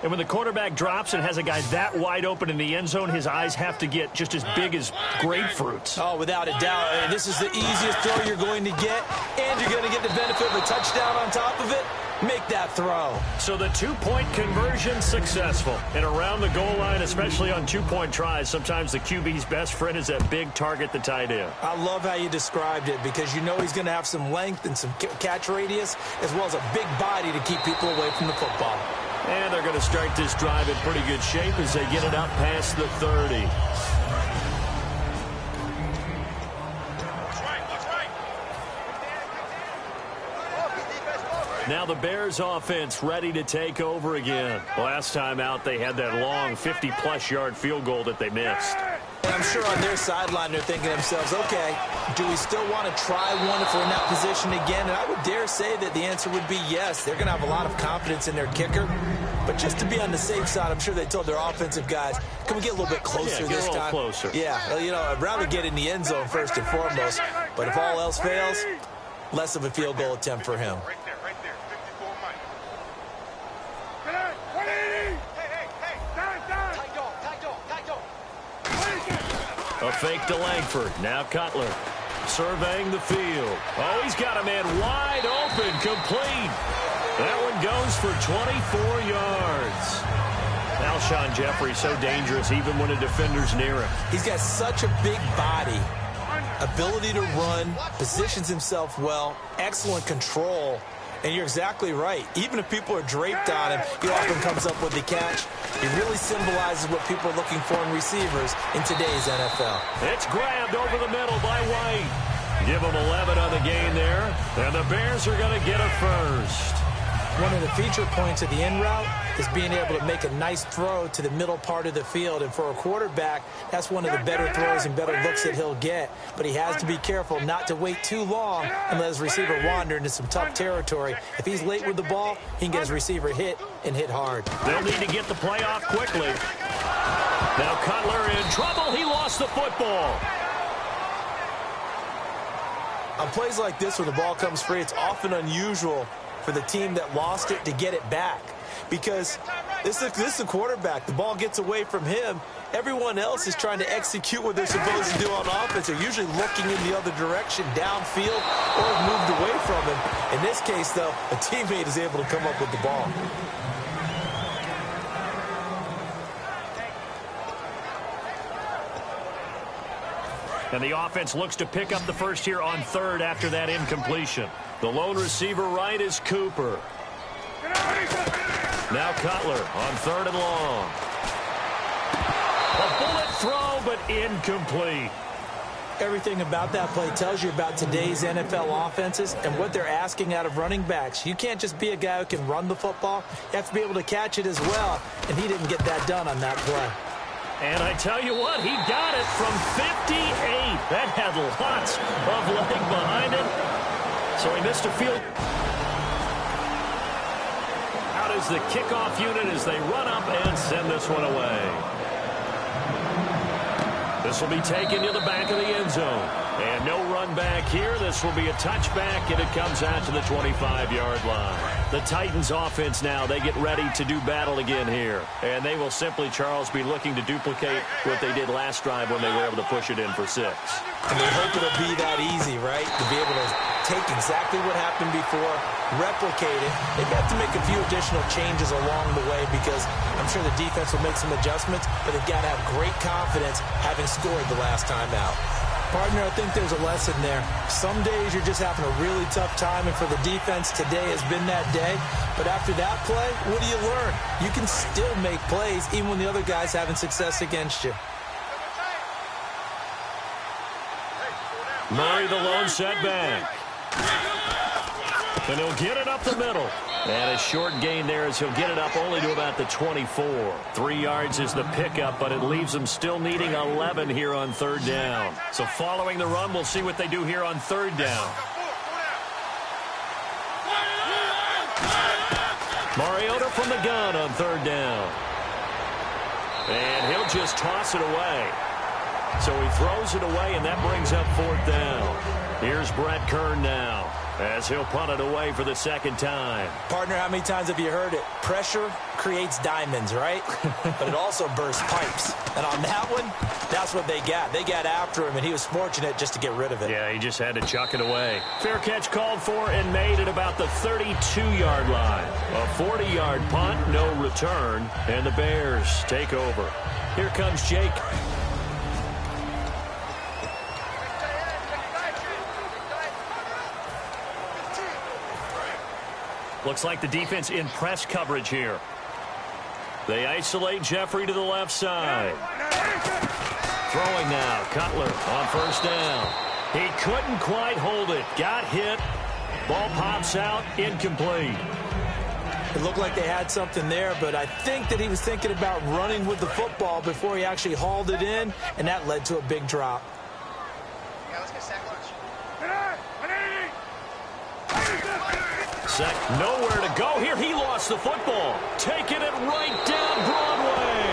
And when the quarterback drops and has a guy that wide open in the end zone, his eyes have to get just as big as grapefruits. Oh, without a doubt. And this is the easiest throw you're going to get, and you're going to get the benefit of a touchdown on top of it. Make that throw. So the 2-point conversion successful. And around the goal line, especially on 2-point tries, sometimes the QB's best friend is that big target, the tight end. I love how you described it because you know he's going to have some length and some catch radius as well as a big body to keep people away from the football. And they're going to start this drive in pretty good shape as they get it up past the 30. Now the Bears offense ready to take over again. Last time out, they had that long 50-plus yard field goal that they missed. I'm I'm sure on their sideline they're thinking to themselves, okay, do we still want to try one if we're in that position again? And I would dare say that the answer would be yes. They're going to have a lot of confidence in their kicker. But just to be on the safe side, I'm sure they told their offensive guys, can we get a little bit closer this time? Closer. Yeah, you know, I'd rather get in the end zone first and foremost. But if all else fails, less of a field goal attempt for him. Right there, 54 Mike. A fake to Langford. Now Cutler surveying the field. Oh, he's got a man wide open, complete. That one goes for 24 yards. Alshon Jeffrey so dangerous even when a defender's near him. He's got such a big body, ability to run, positions himself well, excellent control. And you're exactly right. Even if people are draped on him, he often comes up with the catch. He really symbolizes what people are looking for in receivers in today's NFL. It's grabbed over the middle by White. Give him 11 on the gain there. And the Bears are going to get a first. One of the feature points of the in route is being able to make a nice throw to the middle part of the field. And for a quarterback, that's one of the better throws and better looks that he'll get. But he has to be careful not to wait too long and let his receiver wander into some tough territory. If he's late with the ball, he can get his receiver hit and hit hard. They'll need to get the play off quickly. Now Cutler in trouble. He lost the football. On plays like this where the ball comes free, it's often unusual for the team that lost it to get it back. Because this is a quarterback. The ball gets away from him. Everyone else is trying to execute what they're supposed to do on offense. They're usually looking in the other direction, downfield, or moved away from him. In this case, though, a teammate is able to come up with the ball. And the offense looks to pick up the first here on third after that incompletion. The lone receiver right is Cooper. Now Cutler on third and long. A bullet throw, but incomplete. Everything about that play tells you about today's NFL offenses and what they're asking out of running backs. You can't just be a guy who can run the football. You have to be able to catch it as well, and he didn't get that done on that play. And I tell you what, he got it from 58. That had lots of leg behind it. So he missed a field. Out is the kickoff unit as they run up and send this one away. This will be taken to the back of the end zone. And no run back here. This will be a touchback, and it comes out to the 25-yard line. The Titans offense now, they get ready to do battle again here. And they will simply, Charles, be looking to duplicate what they did last drive when they were able to push it in for 6. And they hope it'll be that easy, right? To be able to take exactly what happened before, replicate it. They have to make a few additional changes along the way because I'm sure the defense will make some adjustments, but they've got to have great confidence having scored the last time out. Partner, I think there's a lesson there. Some days you're just having a really tough time, and for the defense, today has been that day. But after that play, what do you learn? You can still make plays even when the other guy's having success against you. Murray, the lone setback. And he'll get it up the middle. And a short gain there as he'll get it up only to about the 24. 3 yards is the pickup, but it leaves them still needing 11 here on third down. So following the run, we'll see what they do here on third down. Mariota from the gun on third down. And he'll just toss it away. So he throws it away, and that brings up fourth down. Here's Brett Kern now as he'll punt it away for the second time. Partner, how many times have you heard it? Pressure creates diamonds, right? But it also bursts pipes. And on that one, that's what they got. They got after him, and he was fortunate just to get rid of it. Yeah, he just had to chuck it away. Fair catch called for and made at about the 32-yard line. A 40-yard punt, no return, and the Bears take over. Here comes Jake. Looks like the defense in press coverage here. They isolate Jeffrey to the left side. Throwing now, Cutler on first down. He couldn't quite hold it. Got hit. Ball pops out, incomplete. It looked like they had something there, but I think that he was thinking about running with the football before he actually hauled it in, and that led to a big drop. Yeah, let's get sack lunch. Nowhere to go here. He lost the football. Taking it right down Broadway.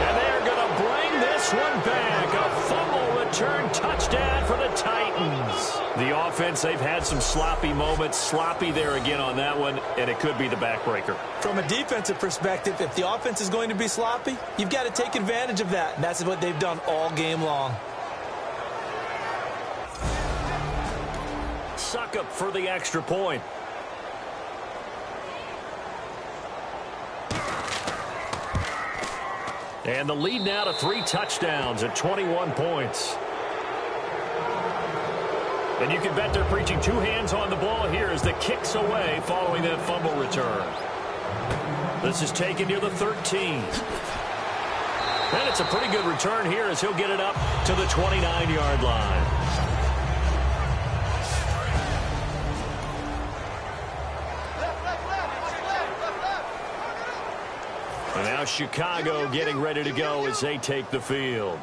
And they're going to bring this one back. A fumble return touchdown for the Titans. The offense, they've had some sloppy moments. Sloppy there again on that one, and it could be the backbreaker. From a defensive perspective, if the offense is going to be sloppy, you've got to take advantage of that, and that's what they've done all game long. Succop for the extra point. And the lead now to 3 touchdowns at 21 points. And you can bet they're preaching 2 hands on the ball here as the kick's away following that fumble return. This is taken near the 13. And it's a pretty good return here as he'll get it up to the 29-yard line. And now Chicago getting ready to go as they take the field.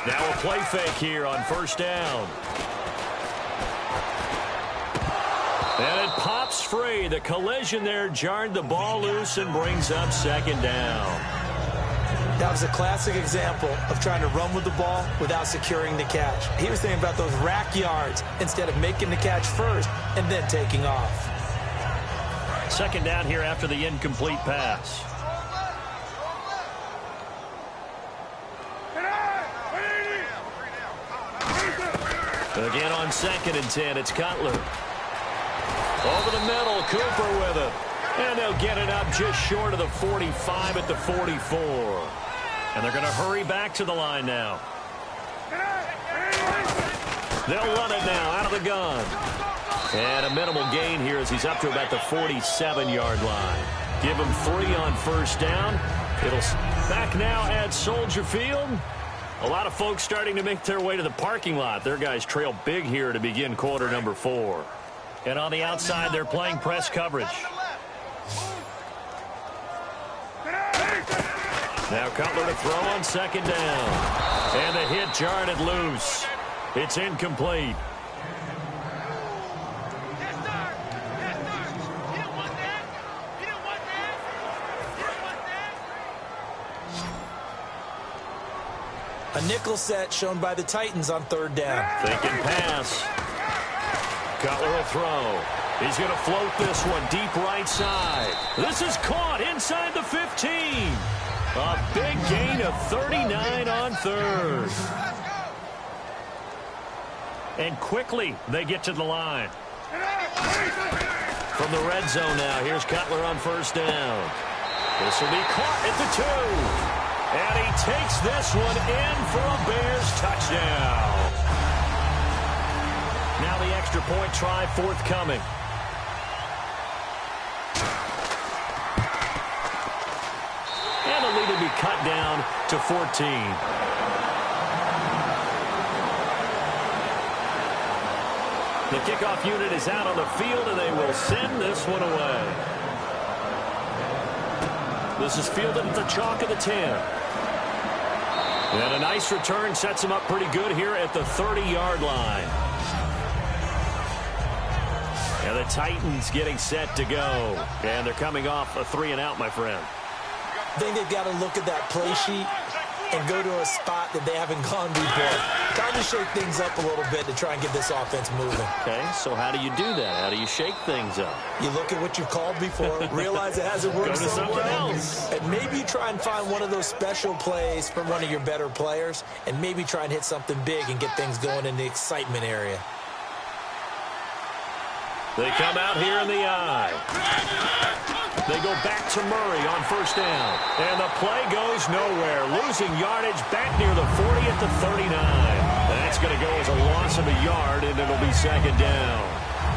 Now a play fake here on first down. And it pops free. The collision there jarred the ball loose and brings up second down. That was a classic example of trying to run with the ball without securing the catch. He was thinking about those rack yards instead of making the catch first and then taking off. Second down here after the incomplete pass. Again on 2nd and 10, it's Cutler. Over the middle, Cooper with it. And they'll get it up just short of the 45 at the 44. And they're going to hurry back to the line now. They'll run it now out of the gun. And a minimal gain here as he's up to about the 47-yard line. Give him 3 on first down. It'll back now at Soldier Field. A lot of folks starting to make their way to the parking lot. Their guys trail big here to begin quarter number 4. And on the outside, they're playing press coverage. Now Cutler to throw on second down. And the hit jarred it loose. It's incomplete. A nickel set shown by the Titans on third down. Thinking pass. Cutler will throw. He's going to float this one deep right side. This is caught inside the 15. A big gain of 39 on third. And quickly they get to the line. From the red zone now, here's Cutler on first down. This will be caught at the 2. And he takes this one in for a Bears touchdown. Now the extra point try forthcoming. And the lead will be cut down to 14. The kickoff unit is out on the field, and they will send this one away. This is fielded at the chalk of the 10. And a nice return sets him up pretty good here at the 30-yard line. And the Titans getting set to go. And they're coming off a 3-and-out, my friend. I think they've got to look at that play sheet and go to a spot that they haven't gone before. Time to shake things up a little bit to try and get this offense moving. Okay, so how do you do that? How do you shake things up? You look at what you've called before, realize it hasn't worked Go to so something well, else. and maybe you try and find one of those special plays from one of your better players, and maybe try and hit something big and get things going in the excitement area. They come out here in the eye. They go back to Murray on first down. And the play goes nowhere. Losing yardage back near the 40 at the 39. That's going to go as a loss of a yard, and it'll be second down.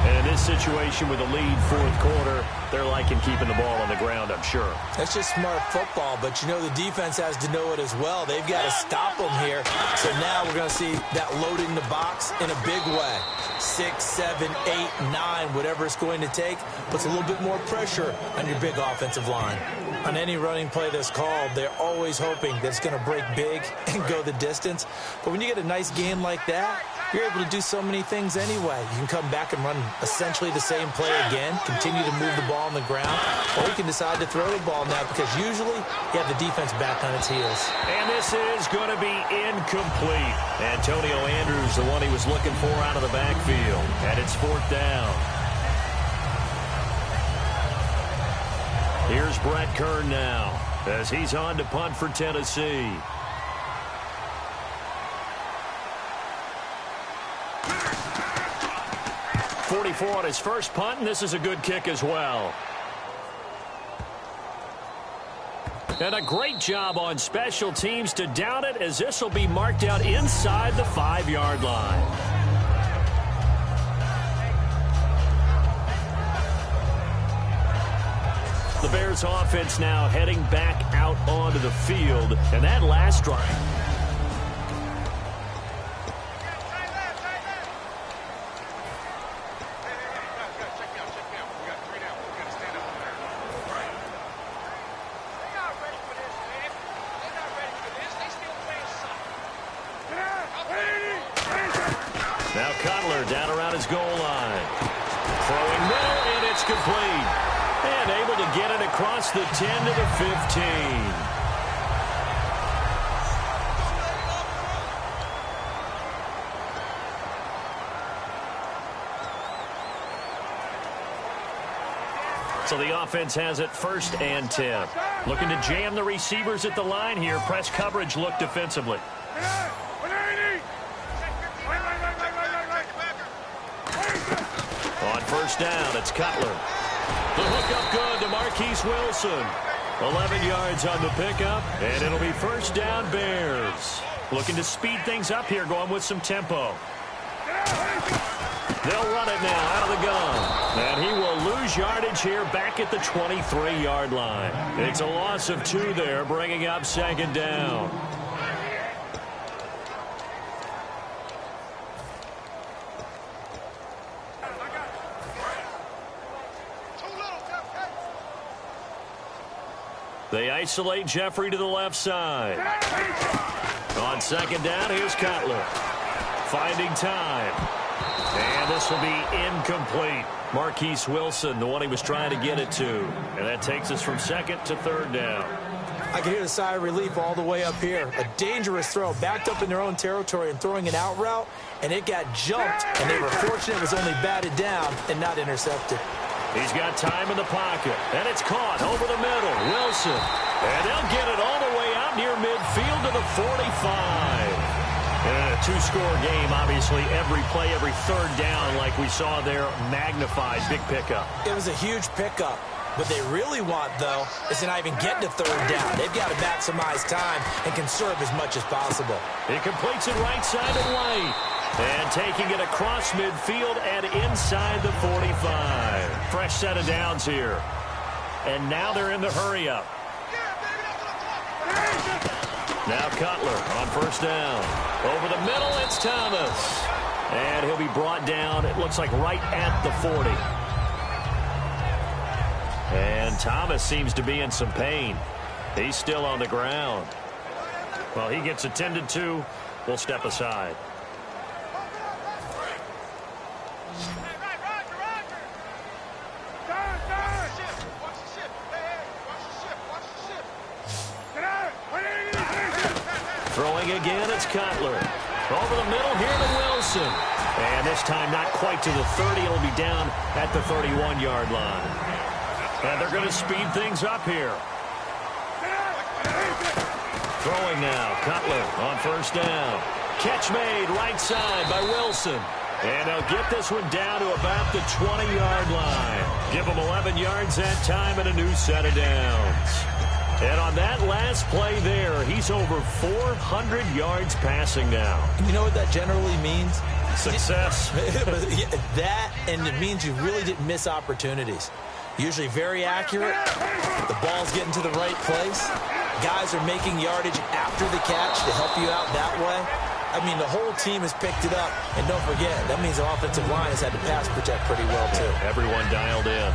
And in this situation with a lead fourth quarter, they're liking keeping the ball on the ground, I'm sure. That's just smart football, but you know the defense has to know it as well. They've got to stop them here. So now we're going to see that loading the box in a big way. 6, 7, 8, 9, whatever it's going to take, puts a little bit more pressure on your big offensive line. On any running play that's called, they're always hoping that it's going to break big and go the distance. But when you get a nice game like that, you're able to do so many things anyway. You can come back and run essentially the same play again, continue to move the ball on the ground, or you can decide to throw the ball now because usually you have the defense back on its heels. And this is going to be incomplete. Antonio Andrews, the one he was looking for out of the backfield. And it's fourth down. Here's Brett Kern now as he's on to punt for Tennessee. .44 on his first punt, and this is a good kick as well. And a great job on special teams to down it, as this will be marked out inside the 5-yard line. The Bears offense now heading back out onto the field, and that last drive. Now Cutler down around his goal line. Throwing middle, and it's complete. And able to get it across the 10 to the 15. So the offense has it 1st and 10. Looking to jam the receivers at the line here. Press coverage look defensively. On 1st down, it's Cutler. The hook up good to Marquise Wilson. 11 yards on the pickup, and it'll be 1st down Bears. Looking to speed things up here, going with some tempo. They'll run it now out of the gun. And he will lose yardage here back at the 23-yard line. It's a loss of 2 there, bringing up 2nd down. They isolate Jeffrey to the left side. On 2nd down, here's Cutler. Finding time. And this will be incomplete. Marquise Wilson, the one he was trying to get it to. And that takes us from 2nd to 3rd down. I can hear the sigh of relief all the way up here. A dangerous throw, backed up in their own territory and throwing an out route, and it got jumped, and they were fortunate it was only batted down and not intercepted. He's got time in the pocket, and it's caught over the middle. Wilson, and they'll get it all the way out near midfield to the 45. And a 2-score game, obviously, every play, every 3rd down, like we saw there, magnified. Big pickup. It was a huge pickup. What they really want, though, is to not even get to 3rd down. They've got to maximize time and conserve as much as possible. He completes it right side and right. And taking it across midfield and inside the 45. Fresh set of downs here. And now they're in the hurry-up. Now Cutler on 1st down. Over the middle, it's Thomas. And he'll be brought down, it looks like right at the 40. And Thomas seems to be in some pain. He's still on the ground. Well, he gets attended to. We'll step aside. Throwing again, it's Cutler. Over the middle here to Wilson. And this time not quite to the 30. It'll be down at the 31-yard line. And they're going to speed things up here. Throwing now, Cutler on 1st down. Catch made right side by Wilson. And they'll get this one down to about the 20-yard line. Give them 11 yards that time and a new set of downs. And on that last play there, he's over 400 yards passing now. You know what that generally means? Success. That, and it means you really didn't miss opportunities. Usually very accurate. The ball's getting to the right place. Guys are making yardage after the catch to help you out that way. I mean, the whole team has picked it up. And don't forget, that means the offensive line has had to pass protect pretty well, too. Everyone dialed in.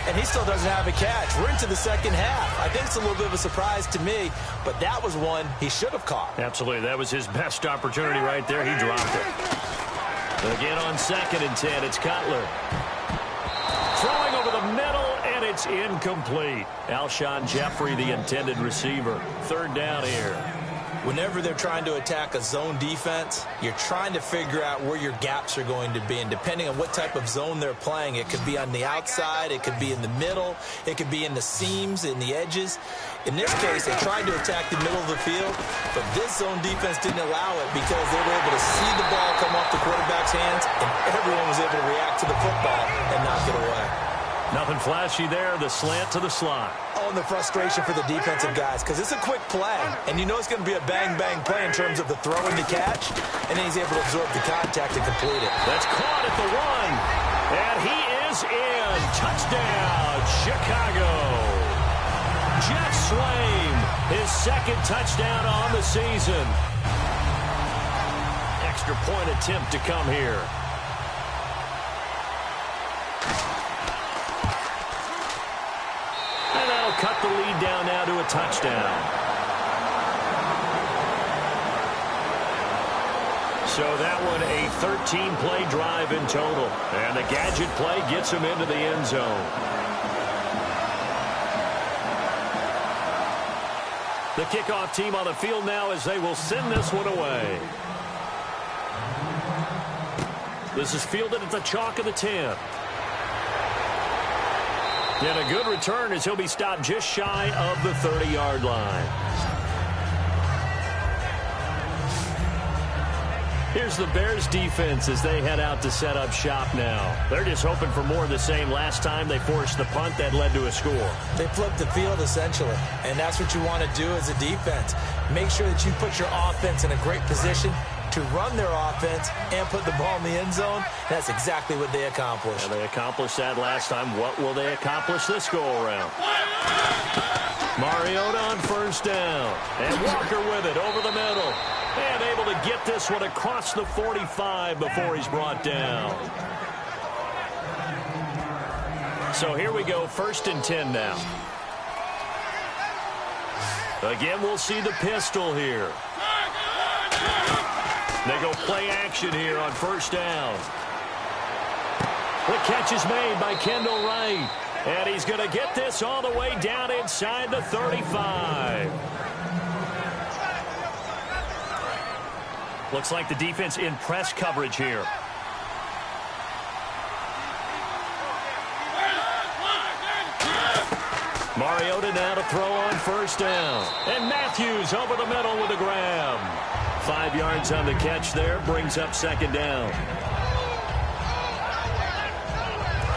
And he still doesn't have a catch. We're into the second half. I think it's a little bit of a surprise to me, but that was one he should have caught. Absolutely. That was his best opportunity right there. He dropped it. Again on 2nd and 10, it's Cutler. Throwing over the middle, and it's incomplete. Alshon Jeffrey, the intended receiver. 3rd down here. Whenever they're trying to attack a zone defense, you're trying to figure out where your gaps are going to be. And depending on what type of zone they're playing, it could be on the outside, it could be in the middle, it could be in the seams, in the edges. In this case, they tried to attack the middle of the field, but this zone defense didn't allow it because they were able to see the ball come off the quarterback's hands, and everyone was able to react to the football and knock it away. Nothing flashy there, the slant to the slot. Oh, and the frustration for the defensive guys, because it's a quick play, and you know it's going to be a bang-bang play in terms of the throw and the catch, and then he's able to absorb the contact and complete it. That's caught at the 1, and he is in. Touchdown, Chicago. Jeff Swaim, his 2nd touchdown on the season. Extra point attempt to come here. Cut the lead down now to a touchdown. So that one a 13-play drive in total. And the gadget play gets him into the end zone. The kickoff team on the field now as they will send this one away. This is fielded at the chalk of the 10. And a good return as he'll be stopped just shy of the 30-yard line. Here's the Bears defense as they head out to set up shop now. They're just hoping for more of the same. Last time they forced the punt that led to a score. They flipped the field essentially, and that's what you want to do as a defense. Make sure that you put your offense in a great position to run their offense and put the ball in the end zone. That's exactly what they accomplished. And they accomplished that last time. What will they accomplish this go-around? Mariota on 1st down. And Walker with it over the middle. And able to get this one across the 45 before he's brought down. So here we go, 1st and 10 now. Again, we'll see the pistol here. They go play action here on 1st down. The catch is made by Kendall Wright. And he's going to get this all the way down inside the 35. Looks like the defense in press coverage here. Mariota now to throw on 1st down. And Matthews over the middle with a grab. 5 yards on the catch there, brings up 2nd down.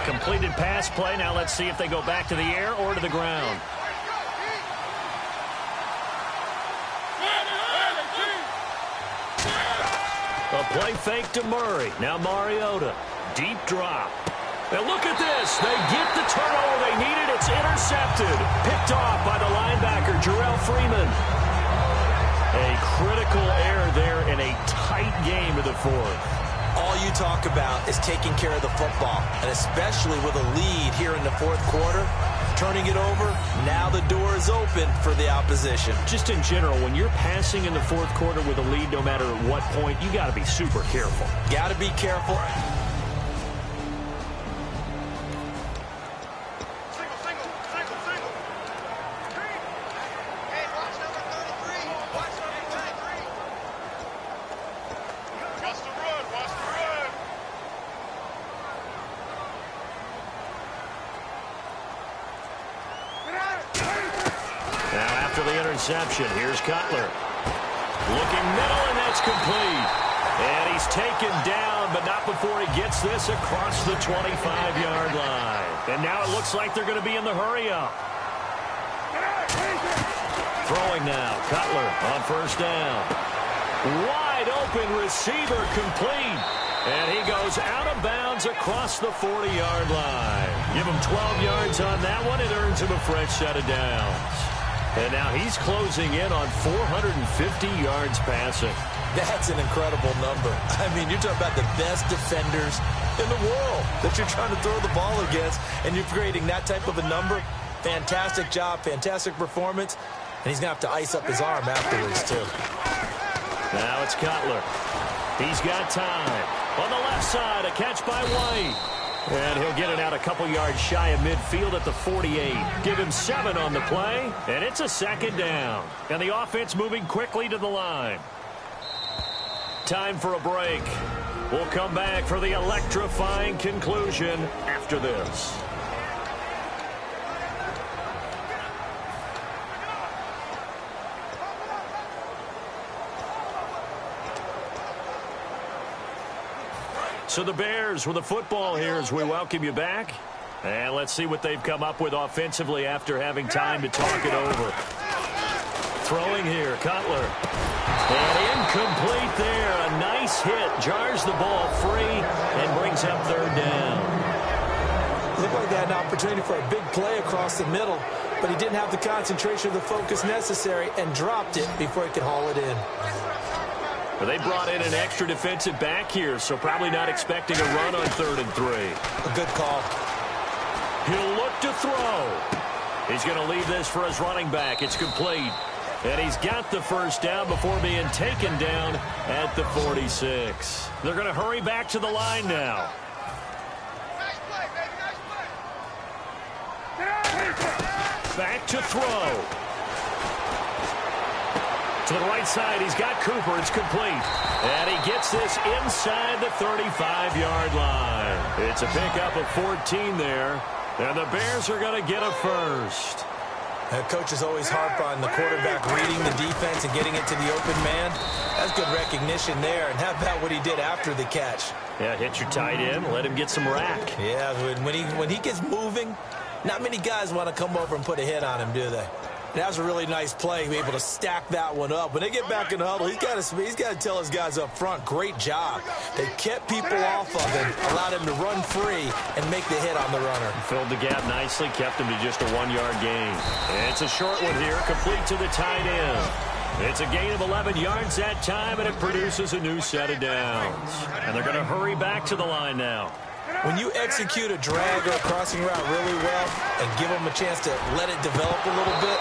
Completed pass play. Now let's see if they go back to the air or to the ground. A play fake to Murray. Now Mariota. Deep drop. And look at this. They get the turnover they needed. It's intercepted. Picked off by the linebacker, Jarrell Freeman. A critical error there in a tight game of the 4th. All you talk about is taking care of the football, and especially with a lead here in the 4th quarter, turning it over, now the door is open for the opposition. Just in general, when you're passing in the 4th quarter with a lead, no matter at what point, you got to be super careful. Got to be careful. Here's Cutler. Looking middle, and that's complete. And he's taken down, but not before he gets this across the 25-yard line. And now it looks like they're going to be in the hurry-up. Throwing now. Cutler on 1st down. Wide open receiver complete. And he goes out of bounds across the 40-yard line. Give him 12 yards on that one. It earns him a fresh set of downs. And now he's closing in on 450 yards passing. That's an incredible number. I mean, you're talking about the best defenders in the world that you're trying to throw the ball against, and you're creating that type of a number. Fantastic job, fantastic performance, and he's going to have to ice up his arm afterwards, too. Now it's Cutler. He's got time. On the left side, a catch by White. And he'll get it out a couple yards shy of midfield at the 48. Give him 7 on the play, and it's a second down. And the offense moving quickly to the line. Time for a break. We'll come back for the electrifying conclusion after this. So the Bears with the football here as we welcome you back. And let's see what they've come up with offensively after having time to talk it over. Throwing here, Cutler. And incomplete there. A nice hit. Jars the ball free and brings up third down. Looked like they had an opportunity for a big play across the middle, but he didn't have the concentration or the focus necessary and dropped it before he could haul it in. Well, they brought in an extra defensive back here, so probably not expecting a run on 3rd and 3. A good call. He'll look to throw. He's going to leave this for his running back. It's complete. And he's got the first down before being taken down at the 46. They're going to hurry back to the line now. Nice play, baby, nice play. Back to throw. To the right side, he's got Cooper. It's complete. And he gets this inside the 35-yard line. It's a pickup of 14 there. And the Bears are going to get a first. Coaches always harp on the quarterback reading the defense and getting it to the open man. That's good recognition there. And how about what he did after the catch? Yeah, hit your tight end. Let him get some rack. Yeah, when he gets moving, not many guys want to come over and put a hit on him, do they? That was a really nice play, be able to stack that one up. When they get back in the huddle, he's got to tell his guys up front, great job. They kept people off of him, allowed him to run free and make the hit on the runner. Filled the gap nicely, kept him to just a 1-yard gain. And it's a short one here, complete to the tight end. It's a gain of 11 yards that time, and it produces a new set of downs. And they're going to hurry back to the line now. When you execute a drag or a crossing route really well and give them a chance to let it develop a little bit,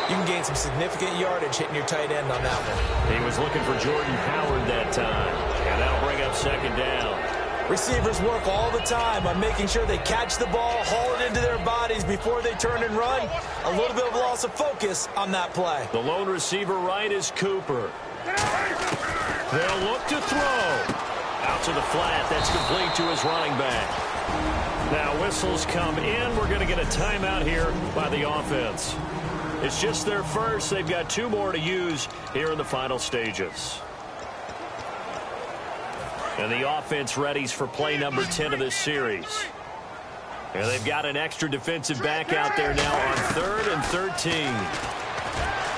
you can gain some significant yardage hitting your tight end on that one. He was looking for Jordan Howard that time, and that'll bring up second down. Receivers work all the time on making sure they catch the ball, haul it into their bodies before they turn and run. A little bit of loss of focus on that play. The lone receiver right is Cooper. They'll look to throw. Out to the flat. That's complete to his running back. Now whistles come in. We're going to get a timeout here by the offense. It's just their first. They've got 2 more to use here in the final stages. And the offense readies for play number 10 of this series. And they've got an extra defensive back out there now on 3rd and 13.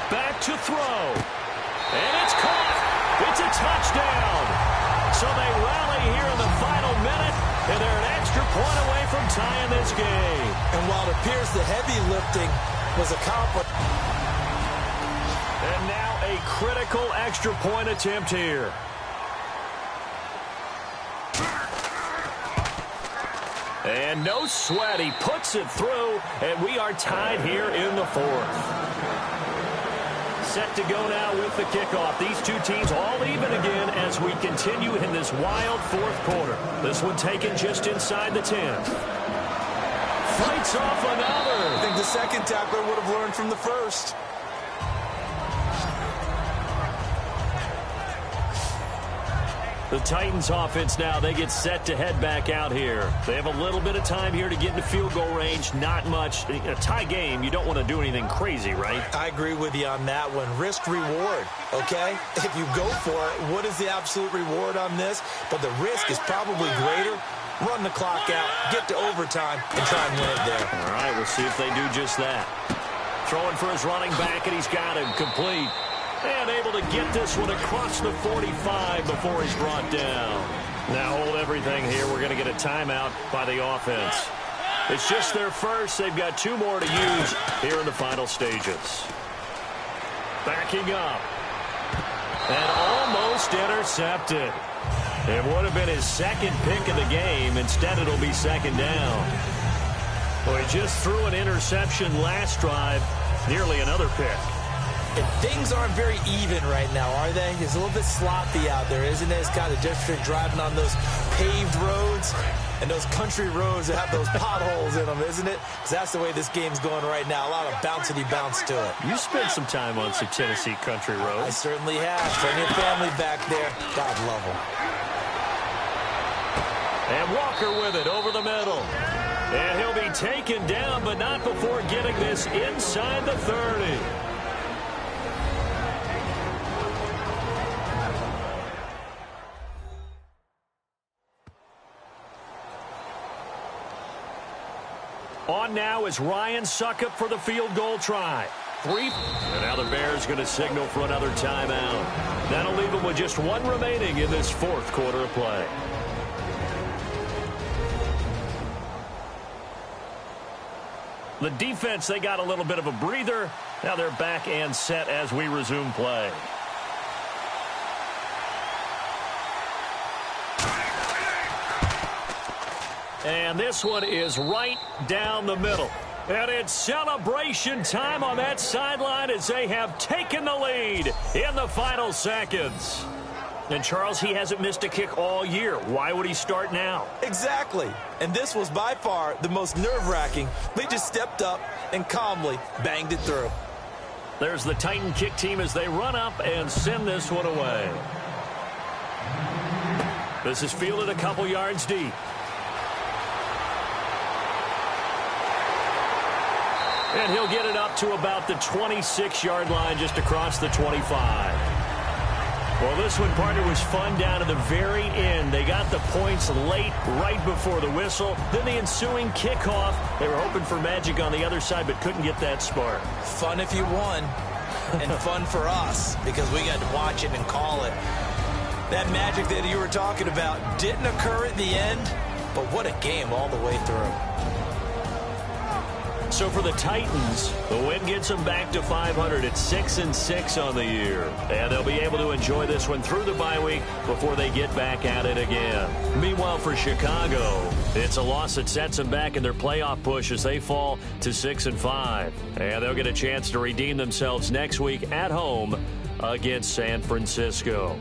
Back to throw. And it's caught. It's a touchdown. So they rally here in the final minute, and they're an extra point away from tying this game. And while it appears the heavy lifting was accomplished. And now a critical extra point attempt here. And no sweat. He puts it through, and we are tied here in the 4th. Set to go now with the kickoff. These two teams all even again as we continue in this wild 4th quarter. This one taken just inside the 10. Fights off another. I think the second tackler would have learned from the first. The Titans offense now, they get set to head back out here. They have a little bit of time here to get into field goal range. Not much. A tie game, you don't want to do anything crazy, right? I agree with you on that one. Risk reward, okay? If you go for it, what is the absolute reward on this? But the risk is probably greater. Run the clock out, get to overtime, and try and win it there. All right, we'll see if they do just that. Throwing for his running back, and he's got him complete. And able to get this one across the 45 before he's brought down. Now hold everything here. We're going to get a timeout by the offense. It's just their first. They've got 2 more to use here in the final stages. Backing up. And almost intercepted. It would have been his second pick of the game. Instead, it'll be second down. Well, he just threw an interception last drive. Nearly another pick. And things aren't very even right now, are they? It's a little bit sloppy out there, isn't it? It's kind of different driving on those paved roads and those country roads that have those potholes in them, isn't it? Because that's the way this game's going right now. A lot of bouncy bounce to it. You spent some time on some Tennessee country roads. I certainly have. Plenty of family back there. God love them. And Walker with it over the middle. And he'll be taken down, but not before getting this inside the 30. On now is Ryan Succop for the field goal try. 3. And now the Bears going to signal for another timeout. That'll leave them with just 1 remaining in this 4th quarter of play. The defense, they got a little bit of a breather. Now they're back and set as we resume play. And this one is right down the middle. And it's celebration time on that sideline as they have taken the lead in the final seconds. And Charles, he hasn't missed a kick all year. Why would he start now? Exactly. And this was by far the most nerve-wracking. They just stepped up and calmly banged it through. There's the Titan kick team as they run up and send this one away. This is fielded a couple yards deep. And he'll get it up to about the 26-yard line just across the 25. Well, this one, partner, was fun down to the very end. They got the points late, right before the whistle. Then the ensuing kickoff. They were hoping for magic on the other side, but couldn't get that spark. Fun if you won, and fun for us, because we got to watch it and call it. That magic that you were talking about didn't occur at the end, but what a game all the way through. So for the Titans, the win gets them back to 500 at 6-6 on the year. And they'll be able to enjoy this one through the bye week before they get back at it again. Meanwhile, for Chicago, it's a loss that sets them back in their playoff push as they fall to 6-5. And they'll get a chance to redeem themselves next week at home against San Francisco.